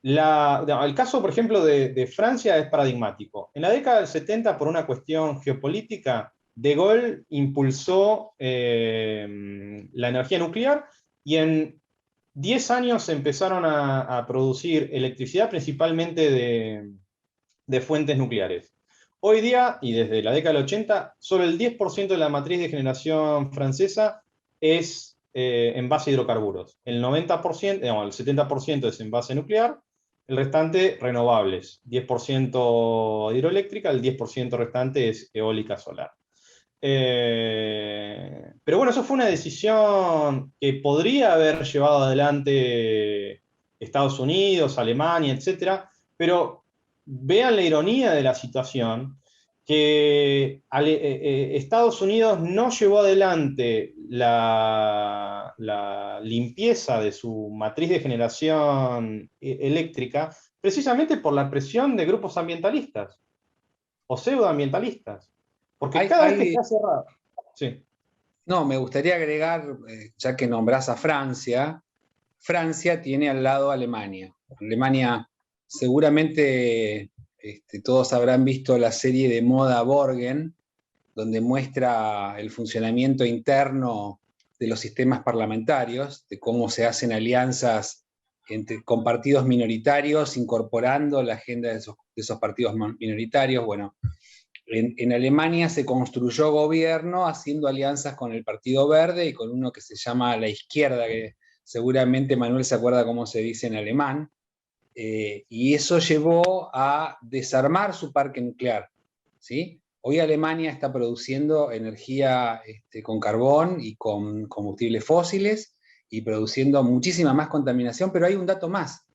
el caso, por ejemplo, de Francia es paradigmático. En la década del 70, por una cuestión geopolítica, De Gaulle impulsó la energía nuclear y en 10 años empezaron a producir electricidad principalmente de fuentes nucleares. Hoy día, y desde la década del 80, solo el 10% de la matriz de generación francesa es en base a hidrocarburos. El 90%, digamos, el 70% es en base nuclear, el restante renovables. 10% hidroeléctrica, el 10% restante es eólica solar. Pero bueno, eso fue una decisión que podría haber llevado adelante Estados Unidos, Alemania, etc. Pero vean la ironía de la situación, que Estados Unidos no llevó adelante la limpieza de su matriz de generación eléctrica precisamente por la presión de grupos ambientalistas o pseudoambientalistas. Porque cada vez que está cerrado... Sí. No, me gustaría agregar, ya que nombrás a Francia, Francia tiene al lado a Alemania. Alemania, seguramente todos habrán visto la serie de moda Borgen, donde muestra el funcionamiento interno de los sistemas parlamentarios, de cómo se hacen alianzas con partidos minoritarios, incorporando la agenda de esos partidos minoritarios. Bueno, en Alemania se construyó gobierno haciendo alianzas con el Partido Verde y con uno que se llama la izquierda, que seguramente Manuel se acuerda cómo se dice en alemán, y eso llevó a desarmar su parque nuclear, ¿sí? Hoy Alemania está produciendo energía con carbón y con combustibles fósiles y produciendo muchísima más contaminación, pero hay un dato más.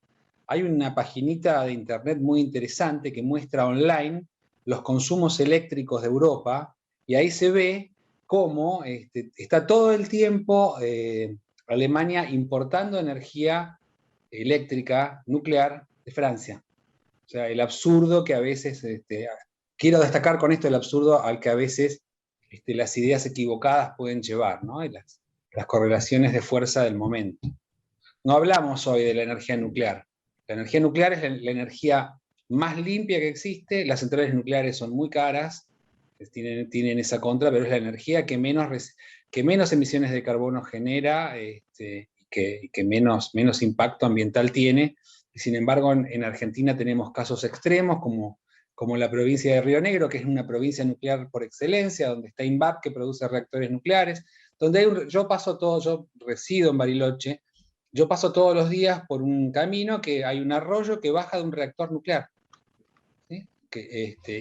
Hay una paginita de internet muy interesante que muestra online los consumos eléctricos de Europa, y ahí se ve cómo está todo el tiempo Alemania importando energía eléctrica nuclear de Francia. O sea, el absurdo que a veces, quiero destacar con esto el absurdo al que a veces las ideas equivocadas pueden llevar, ¿no? Y las correlaciones de fuerza del momento. No hablamos hoy de la energía nuclear. La energía nuclear es la energía más limpia que existe. Las centrales nucleares son muy caras, tienen esa contra, pero es la energía que menos emisiones de carbono genera y que menos impacto ambiental tiene. Y sin embargo, en Argentina tenemos casos extremos como la provincia de Río Negro, que es una provincia nuclear por excelencia, donde está INVAP, que produce reactores nucleares, donde yo resido en Bariloche. Yo paso todos los días por un camino que hay un arroyo que baja de un reactor nuclear. ¿Sí?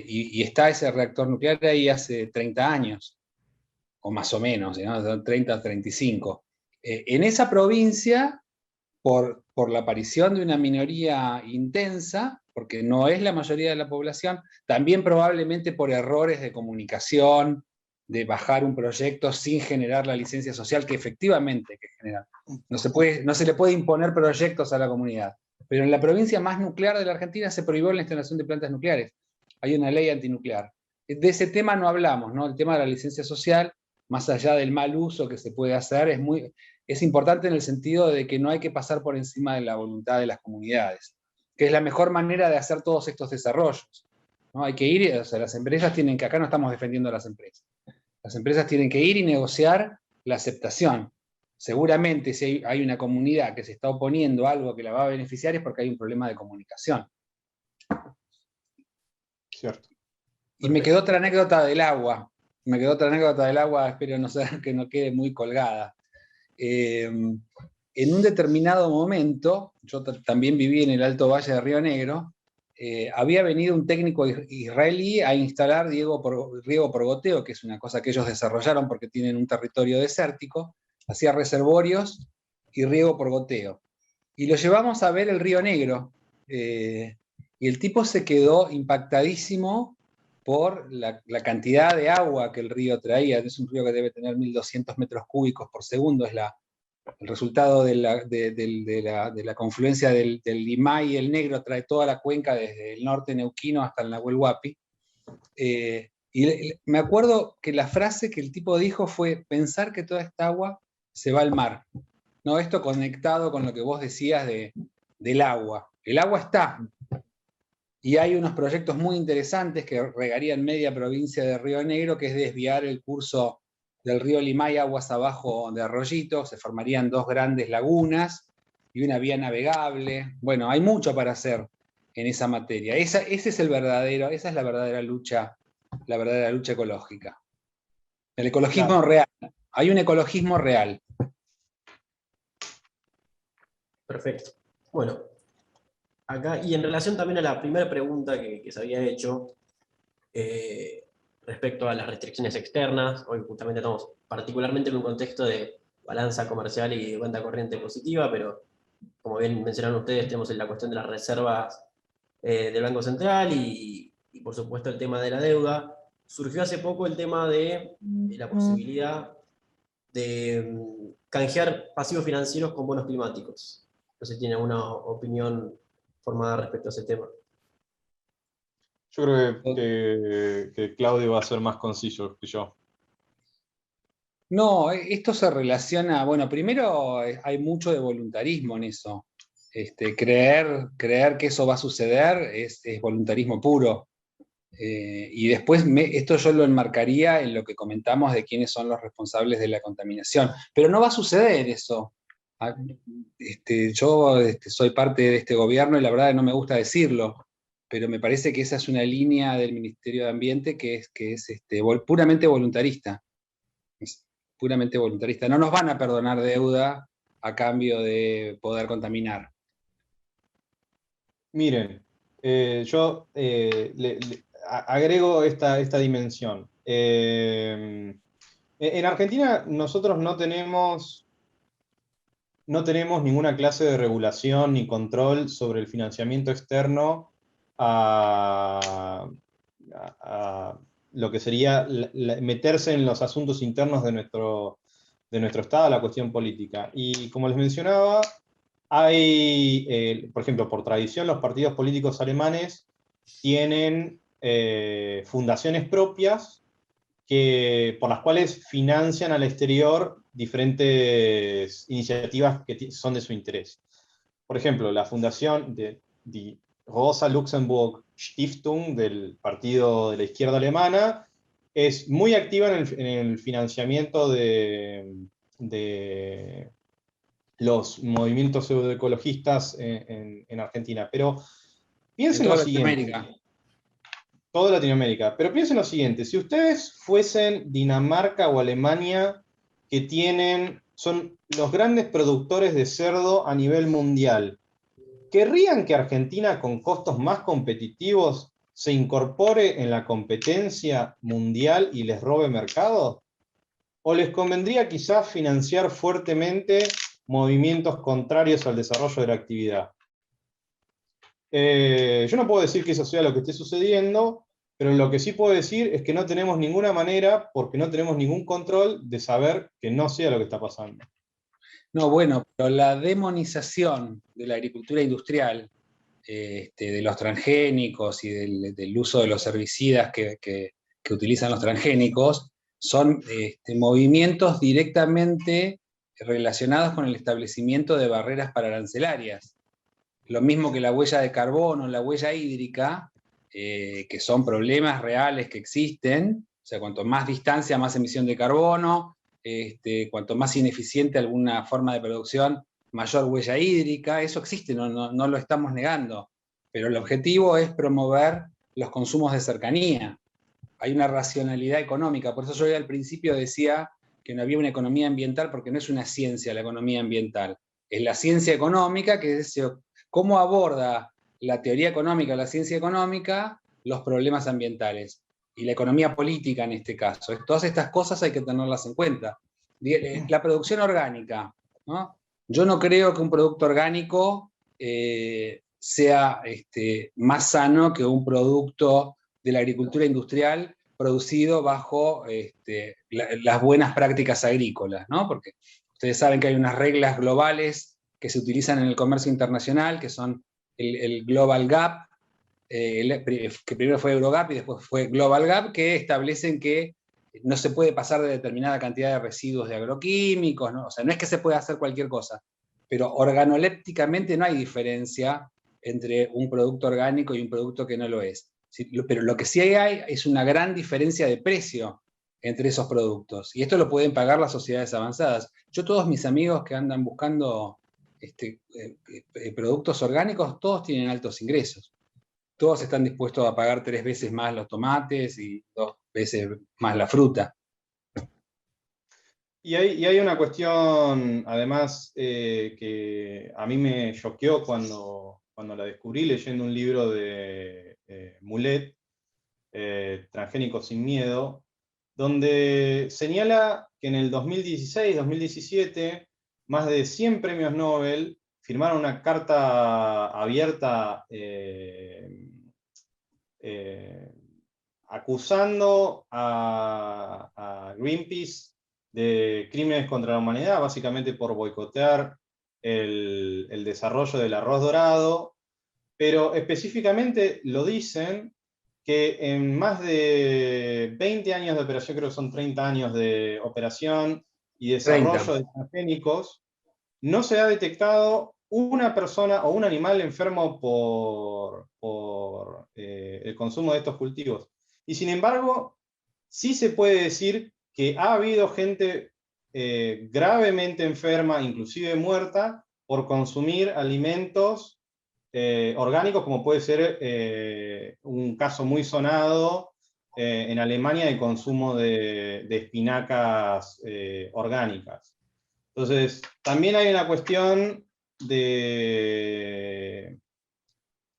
Y está ese reactor nuclear ahí hace 30 años, o más o menos, ¿no? 30 o 35. En esa provincia, por la aparición de una minoría intensa, porque no es la mayoría de la población, también probablemente por errores de comunicación, de bajar un proyecto sin generar la licencia social que efectivamente hay que generar. No se le puede imponer proyectos a la comunidad. Pero en la provincia más nuclear de la Argentina se prohibió la instalación de plantas nucleares. Hay una ley antinuclear. De ese tema no hablamos, ¿no? El tema de la licencia social, más allá del mal uso que se puede hacer, es importante en el sentido de que no hay que pasar por encima de la voluntad de las comunidades, que es la mejor manera de hacer todos estos desarrollos, ¿no? Hay que ir, o sea, las empresas tienen que, acá no estamos defendiendo a las empresas tienen que ir y negociar la aceptación. Seguramente si hay una comunidad que se está oponiendo a algo que la va a beneficiar es porque hay un problema de comunicación. Cierto. Y me quedó otra anécdota del agua. Espero que no quede muy colgada. En un determinado momento, yo también viví en el Alto Valle de Río Negro, había venido un técnico israelí a instalar riego por goteo, que es una cosa que ellos desarrollaron porque tienen un territorio desértico, hacía reservorios y riego por goteo. Y lo llevamos a ver el Río Negro, y el tipo se quedó impactadísimo por la cantidad de agua que el río traía. Es un río que debe tener 1.200 metros cúbicos por segundo, es el resultado de la confluencia del Limay y el Negro, trae toda la cuenca desde el norte neuquino hasta el Nahuel Huapi. Y me acuerdo que la frase que el tipo dijo fue: pensar que toda esta agua se va al mar. No, esto conectado con lo que vos decías del agua. El agua está. Y hay unos proyectos muy interesantes que regarían media provincia de Río Negro, que es desviar el curso del río Limay aguas abajo de Arroyito. Se formarían 2 grandes lagunas y una vía navegable. Bueno, hay mucho para hacer en esa materia. Esa es la verdadera lucha ecológica. El ecologismo real. Hay un ecologismo real. Perfecto. Bueno, acá, y en relación también a la primera pregunta que se había hecho, respecto a las restricciones externas, hoy justamente estamos particularmente en un contexto de balanza comercial y de cuenta corriente positiva, pero como bien mencionaron ustedes, tenemos la cuestión de las reservas del Banco Central y por supuesto el tema de la deuda. Surgió hace poco el tema de la posibilidad de canjear pasivos financieros con bonos climáticos. No sé si tiene alguna opinión formada respecto a ese tema. Yo creo que Claudio va a ser más conciso que yo. No, esto se relaciona, bueno, primero hay mucho de voluntarismo en eso. Creer que eso va a suceder es voluntarismo puro. Y después esto yo lo enmarcaría en lo que comentamos de quiénes son los responsables de la contaminación. Pero no va a suceder eso. Yo soy parte de este gobierno y la verdad no me gusta decirlo, pero me parece que esa es una línea del Ministerio de Ambiente que es puramente voluntarista. Es puramente voluntarista. No nos van a perdonar deuda a cambio de poder contaminar. Miren, yo agrego esta dimensión. En Argentina nosotros no tenemos ninguna clase de regulación ni control sobre el financiamiento externo a lo que sería meterse en los asuntos internos de nuestro Estado, la cuestión política. Y como les mencionaba, hay, por ejemplo, por tradición, los partidos políticos alemanes tienen fundaciones propias por las cuales financian al exterior diferentes iniciativas que son de su interés. Por ejemplo, la fundación de Rosa Luxemburg Stiftung del partido de la izquierda alemana es muy activa en el financiamiento de los movimientos pseudoecologistas en Argentina. Pero piensen lo siguiente. Toda Latinoamérica. Pero piensen lo siguiente, si ustedes fuesen Dinamarca o Alemania, que son los grandes productores de cerdo a nivel mundial, ¿querrían que Argentina, con costos más competitivos, se incorpore en la competencia mundial y les robe mercado? ¿O les convendría quizás financiar fuertemente movimientos contrarios al desarrollo de la actividad? Yo no puedo decir que eso sea lo que esté sucediendo, pero lo que sí puedo decir es que no tenemos ninguna manera, porque no tenemos ningún control, de saber que no sea lo que está pasando. No, bueno, pero la demonización de la agricultura industrial, de los transgénicos y del uso de los herbicidas que utilizan los transgénicos, son movimientos directamente relacionados con el establecimiento de barreras pararancelarias. Lo mismo que la huella de carbono, la huella hídrica, que son problemas reales que existen. O sea, cuanto más distancia, más emisión de carbono, cuanto más ineficiente alguna forma de producción, mayor huella hídrica. Eso existe, no lo estamos negando. Pero el objetivo es promover los consumos de cercanía. Hay una racionalidad económica. Por eso yo al principio decía que no había una economía ambiental, porque no es una ciencia la economía ambiental. Es la ciencia económica, que es cómo aborda la teoría económica, la ciencia económica, los problemas ambientales. Y la economía política en este caso. Todas estas cosas hay que tenerlas en cuenta. La producción orgánica, ¿no? Yo no creo que un producto orgánico sea más sano que un producto de la agricultura industrial producido bajo las buenas prácticas agrícolas, ¿no? Porque ustedes saben que hay unas reglas globales que se utilizan en el comercio internacional, que son el Global Gap, que primero fue Eurogap y después fue Global Gap, que establecen que no se puede pasar de determinada cantidad de residuos de agroquímicos, ¿no? O sea, no es que se pueda hacer cualquier cosa, pero organolépticamente no hay diferencia entre un producto orgánico y un producto que no lo es. Pero lo que sí hay es una gran diferencia de precio entre esos productos, y esto lo pueden pagar las sociedades avanzadas. Yo, todos mis amigos que andan buscando productos orgánicos, todos tienen altos ingresos. Todos están dispuestos a pagar 3 veces más los tomates y 2 veces más la fruta. Y hay una cuestión, además, que a mí me choqueó cuando la descubrí leyendo un libro de Mulet, Transgénicos sin Miedo, donde señala que en el 2016-2017 más de 100 premios Nobel firmaron una carta abierta acusando a Greenpeace de crímenes contra la humanidad, básicamente por boicotear el desarrollo del arroz dorado, pero específicamente lo dicen que en más de 20 años de operación, creo que son 30 años de operación y desarrollo de transgénicos, no se ha detectado una persona o un animal enfermo por el consumo de estos cultivos. Y sin embargo, sí se puede decir que ha habido gente gravemente enferma, inclusive muerta, por consumir alimentos orgánicos, como puede ser un caso muy sonado en Alemania de consumo de espinacas orgánicas. Entonces, también hay una cuestión de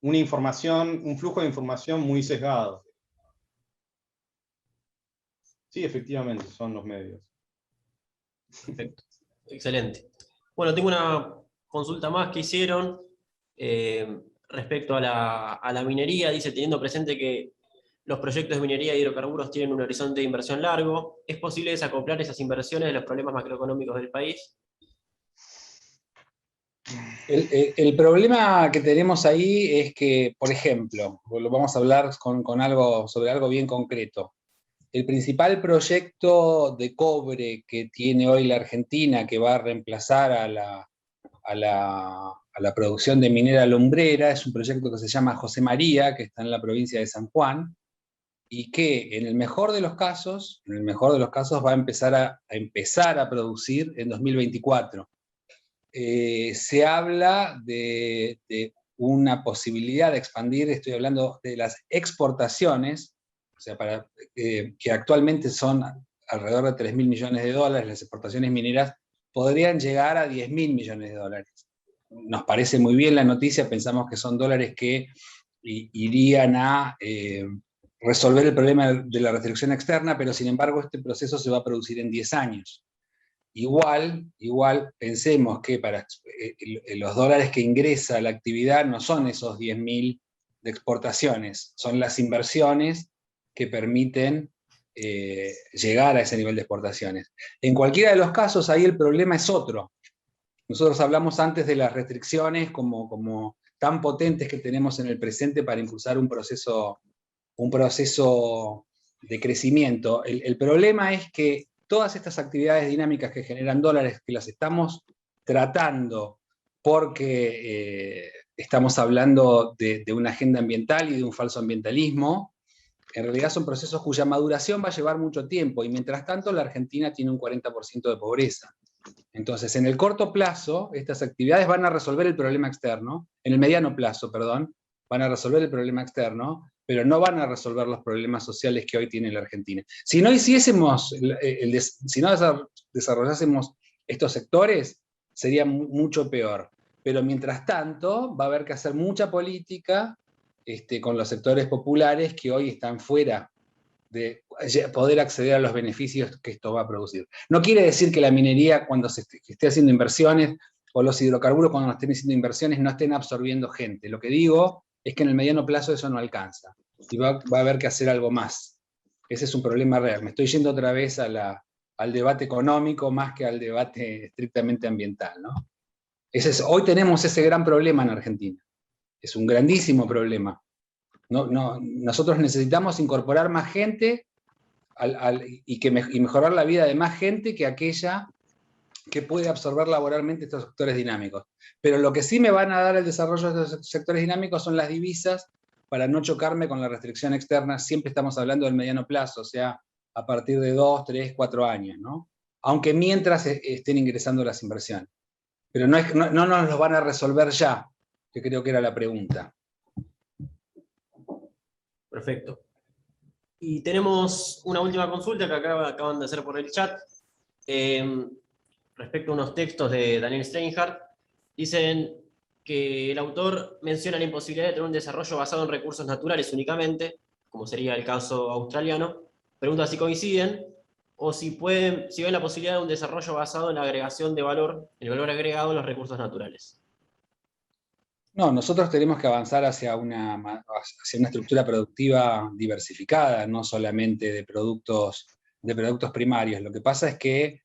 una información, un flujo de información muy sesgado. Sí, efectivamente, son los medios. Perfecto. Excelente. Bueno, tengo una consulta más que hicieron respecto a la minería. Dice, teniendo presente que los proyectos de minería y hidrocarburos tienen un horizonte de inversión largo, ¿es posible desacoplar esas inversiones de los problemas macroeconómicos del país? El problema que tenemos ahí es que, por ejemplo, lo vamos a hablar sobre algo bien concreto. El principal proyecto de cobre que tiene hoy la Argentina, que va a reemplazar a la producción de minera lumbrera, es un proyecto que se llama José María, que está en la provincia de San Juan, y que en el mejor de los casos va a empezar a producir en 2024. Se habla de una posibilidad de expandir, estoy hablando de las exportaciones, o sea, que actualmente son alrededor de 3.000 millones de dólares, las exportaciones mineras podrían llegar a 10.000 millones de dólares. Nos parece muy bien la noticia, pensamos que son dólares que irían a resolver el problema de la restricción externa, pero sin embargo este proceso se va a producir en 10 años. Igual pensemos que para los dólares que ingresa la actividad no son esos 10.000 de exportaciones, son las inversiones que permiten llegar a ese nivel de exportaciones. En cualquiera de los casos, ahí el problema es otro. Nosotros hablamos antes de las restricciones como tan potentes que tenemos en el presente para impulsar un proceso de crecimiento. El problema es que todas estas actividades dinámicas que generan dólares, que las estamos tratando porque estamos hablando de una agenda ambiental y de un falso ambientalismo, en realidad son procesos cuya maduración va a llevar mucho tiempo, y mientras tanto la Argentina tiene un 40% de pobreza. Entonces, en el corto plazo, estas actividades van a resolver el problema externo, en el mediano plazo, perdón, van a resolver el problema externo, pero no van a resolver los problemas sociales que hoy tiene la Argentina. Si no desarrollásemos estos sectores, sería mucho peor. Pero mientras tanto, va a haber que hacer mucha política con los sectores populares que hoy están fuera de poder acceder a los beneficios que esto va a producir. No quiere decir que la minería, cuando se esté haciendo inversiones, o los hidrocarburos, cuando estén haciendo inversiones, no estén absorbiendo gente. Lo que digo es que en el mediano plazo eso no alcanza, y va a haber que hacer algo más. Ese es un problema real. Me estoy yendo otra vez al debate económico más que al debate estrictamente ambiental, ¿no? Hoy tenemos ese gran problema en Argentina. Es un grandísimo problema. Nosotros necesitamos incorporar más gente y mejorar la vida de más gente que aquella que puede absorber laboralmente estos sectores dinámicos. Pero lo que sí me van a dar el desarrollo de estos sectores dinámicos son las divisas, para no chocarme con la restricción externa. Siempre estamos hablando del mediano plazo, o sea, a partir de 2, 3, 4 años, ¿no? Aunque mientras estén ingresando las inversiones. Pero no nos lo van a resolver ya, que creo que era la pregunta. Perfecto. Y tenemos una última consulta que acaban de hacer por el chat. Respecto a unos textos de Daniel Steinhardt, dicen que el autor menciona la imposibilidad de tener un desarrollo basado en recursos naturales únicamente, como sería el caso australiano. Pregunta si coinciden, o si ven la posibilidad de un desarrollo basado en la agregación de valor, el valor agregado en los recursos naturales. No, nosotros tenemos que avanzar hacia una estructura productiva diversificada, no solamente de productos primarios. Lo que pasa es que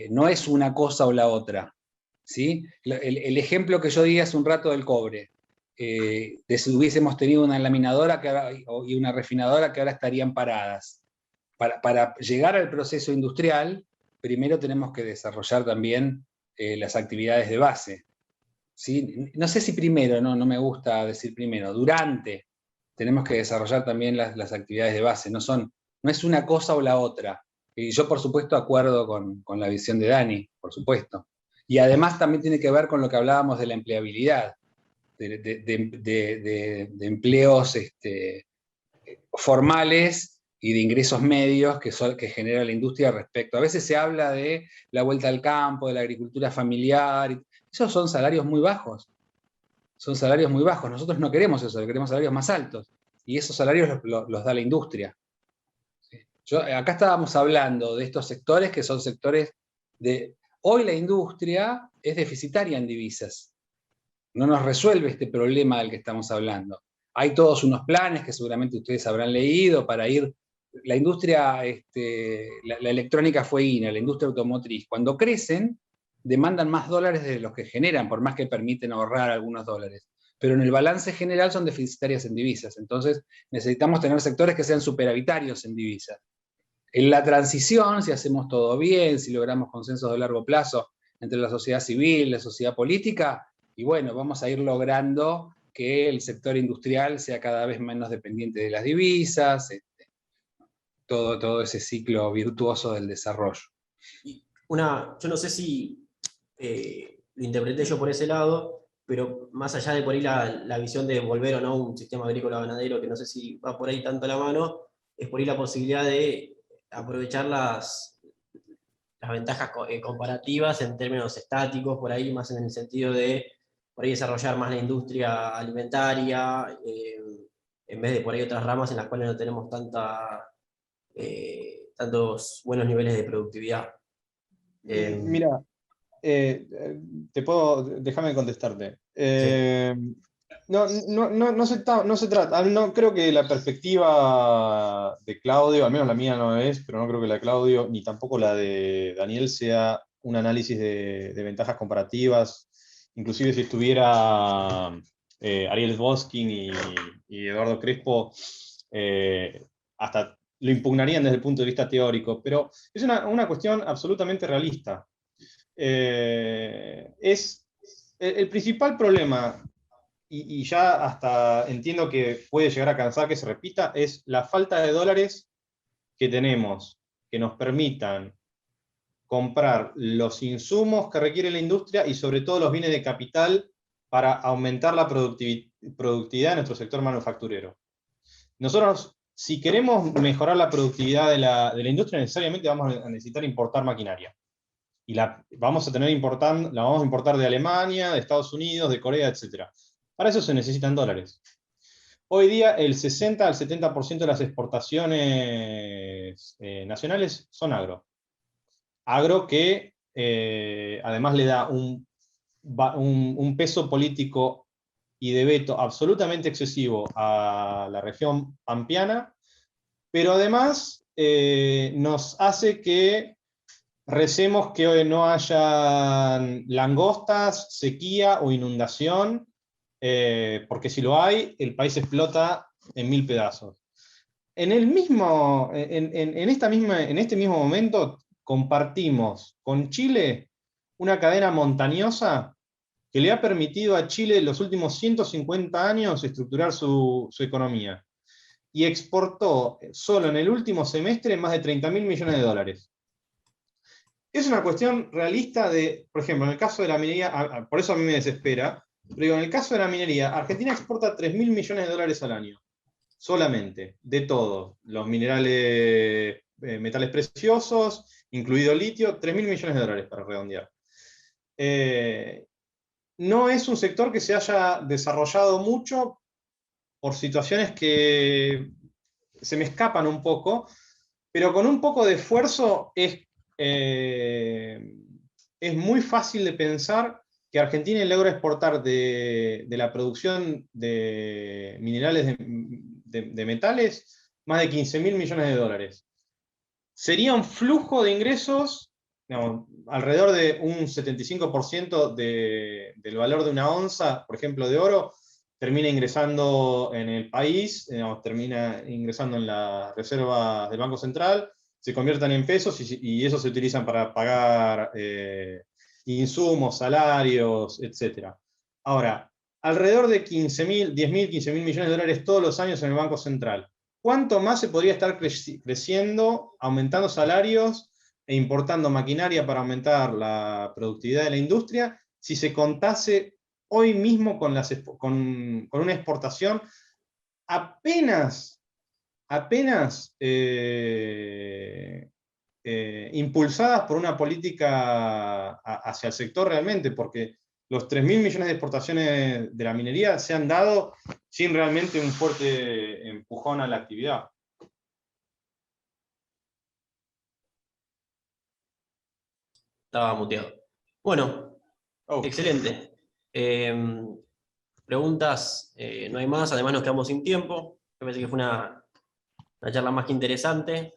no es una cosa o la otra, ¿sí? El ejemplo que yo di hace un rato del cobre, de si hubiésemos tenido una laminadora y una refinadora que ahora estarían paradas. Para llegar al proceso industrial, primero tenemos que desarrollar también las actividades de base. ¿Sí? No sé si primero, no me gusta decir primero, durante tenemos que desarrollar también las actividades de base, no es una cosa o la otra. Y yo, por supuesto, acuerdo con la visión de Dani, por supuesto. Y además también tiene que ver con lo que hablábamos de la empleabilidad, de empleos formales y de ingresos medios que genera la industria respecto. A veces se habla de la vuelta al campo, de la agricultura familiar. Esos son salarios muy bajos. Son salarios muy bajos. Nosotros no queremos eso, queremos salarios más altos. Y esos salarios los da la industria. Acá estábamos hablando de estos sectores que son sectores de... Hoy la industria es deficitaria en divisas. No nos resuelve este problema del que estamos hablando. Hay todos unos planes que seguramente ustedes habrán leído para ir... La industria, la electrónica fue INA, la industria automotriz. Cuando crecen, demandan más dólares de los que generan, por más que permiten ahorrar algunos dólares. Pero en el balance general son deficitarias en divisas. Entonces necesitamos tener sectores que sean superavitarios en divisas. En la transición, si hacemos todo bien, si logramos consensos de largo plazo entre la sociedad civil, la sociedad política, y bueno, vamos a ir logrando que el sector industrial sea cada vez menos dependiente de las divisas, todo ese ciclo virtuoso del desarrollo. Yo no sé si lo interpreté yo por ese lado, pero más allá de por ahí la visión de volver o no a un sistema agrícola ganadero, que no sé si va por ahí tanto la mano, es por ahí la posibilidad de aprovechar las ventajas comparativas en términos estáticos, por ahí más en el sentido de por ahí desarrollar más la industria alimentaria, en vez de por ahí otras ramas en las cuales no tenemos tantos buenos niveles de productividad. Mira, déjame contestarte. Sí. No se trata, no creo que la perspectiva de Claudio, al menos la mía no es, pero no creo que la de Claudio, ni tampoco la de Daniel sea un análisis de ventajas comparativas, inclusive si estuviera Ariel Voskin y Eduardo Crespo, hasta lo impugnarían desde el punto de vista teórico, pero es una cuestión absolutamente realista. Es el principal problema, y ya hasta entiendo que puede llegar a cansar que se repita, es la falta de dólares que tenemos, que nos permitan comprar los insumos que requiere la industria y sobre todo los bienes de capital para aumentar la productividad de nuestro sector manufacturero. Nosotros, si queremos mejorar la productividad de la industria, necesariamente vamos a necesitar importar maquinaria. Y la vamos a importar de Alemania, de Estados Unidos, de Corea, etc. Para eso se necesitan dólares. Hoy día el 60 al 70% de las exportaciones nacionales son agro. Agro que además le da un peso político y de veto absolutamente excesivo a la región pampeana, pero además nos hace que recemos que hoy no haya langostas, sequía o inundación, porque si lo hay, el país explota en 1000 pedazos. En este mismo momento compartimos con Chile una cadena montañosa que le ha permitido a Chile en los últimos 150 años estructurar su economía. Y exportó solo en el último semestre más de 30.000 millones de dólares. Es una cuestión realista de, por ejemplo, en el caso de la minería, por eso a mí me desespera, pero digo, en el caso de la minería, Argentina exporta 3.000 millones de dólares al año, solamente, de todo, los minerales, metales preciosos, incluido litio, 3.000 millones de dólares para redondear. No es un sector que se haya desarrollado mucho por situaciones que se me escapan un poco, pero con un poco de esfuerzo es muy fácil de pensar que Argentina logra exportar de la producción de minerales de metales más de 15.000 millones de dólares. Sería un flujo de ingresos, digamos, alrededor de un 75% del valor de una onza, por ejemplo, de oro, termina ingresando en el país, digamos, termina ingresando en las reservas del Banco Central, se convierten en pesos y esos se utilizan para pagar insumos, salarios, etc. Ahora, alrededor de 10.000, 15.000 millones de dólares todos los años en el Banco Central. ¿Cuánto más se podría estar creciendo, aumentando salarios e importando maquinaria para aumentar la productividad de la industria si se contase hoy mismo con una exportación apenas impulsadas por una política hacia el sector realmente? Porque los 3.000 millones de exportaciones de la minería se han dado sin realmente un fuerte empujón a la actividad. Estaba muteado. Bueno, excelente. Preguntas, no hay más, además nos quedamos sin tiempo. Me parece que fue una charla más que interesante,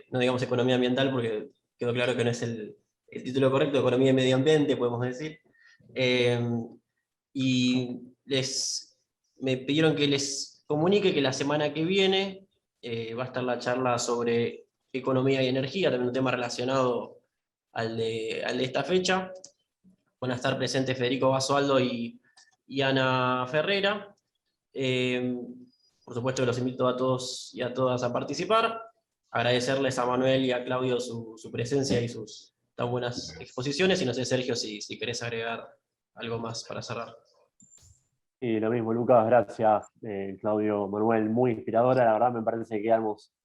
no digamos economía ambiental, porque quedó claro que no es el título correcto, economía y medio ambiente, podemos decir. Y me pidieron que les comunique que la semana que viene va a estar la charla sobre economía y energía, también un tema relacionado al de esta fecha. Van a estar presentes Federico Basualdo y Ana Ferrera. Por supuesto que los invito a todos y a todas a participar. Agradecerles a Manuel y a Claudio su presencia y sus tan buenas exposiciones. Y no sé, Sergio, si querés agregar algo más para cerrar. Y lo mismo, Lucas, gracias, Claudio, Manuel, muy inspiradora. La verdad me parece que quedamos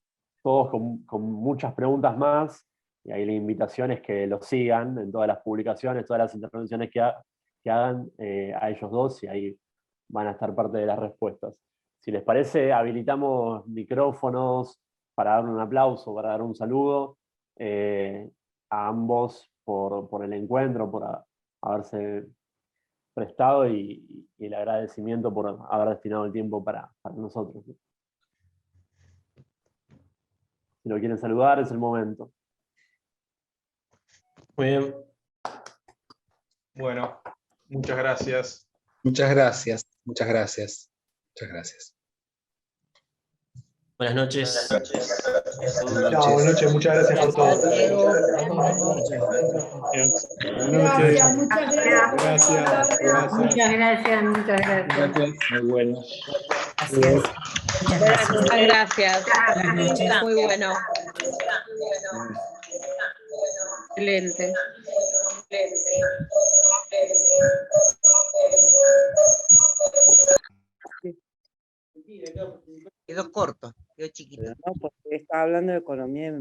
todos con muchas preguntas más. Y ahí la invitación es que los sigan en todas las publicaciones, todas las intervenciones que hagan a ellos dos, y ahí van a estar parte de las respuestas. Si les parece, habilitamos micrófonos para dar un aplauso, para dar un saludo a ambos por el encuentro, por haberse prestado y el agradecimiento por haber destinado el tiempo para nosotros. Si lo quieren saludar, es el momento. Muy bien. Bueno, muchas gracias. Muchas gracias, muchas gracias, muchas gracias. Buenas noches. Chao, buenas noches, muchas gracias por todo. Gracias, muchas gracias. Gracias. Muchas gracias, muchas gracias. Muy bueno. Gracias. Muchas gracias. Buenas noches. Muy bueno. Excelente. Quedó corto, quedó chiquito. No, porque estaba hablando de economía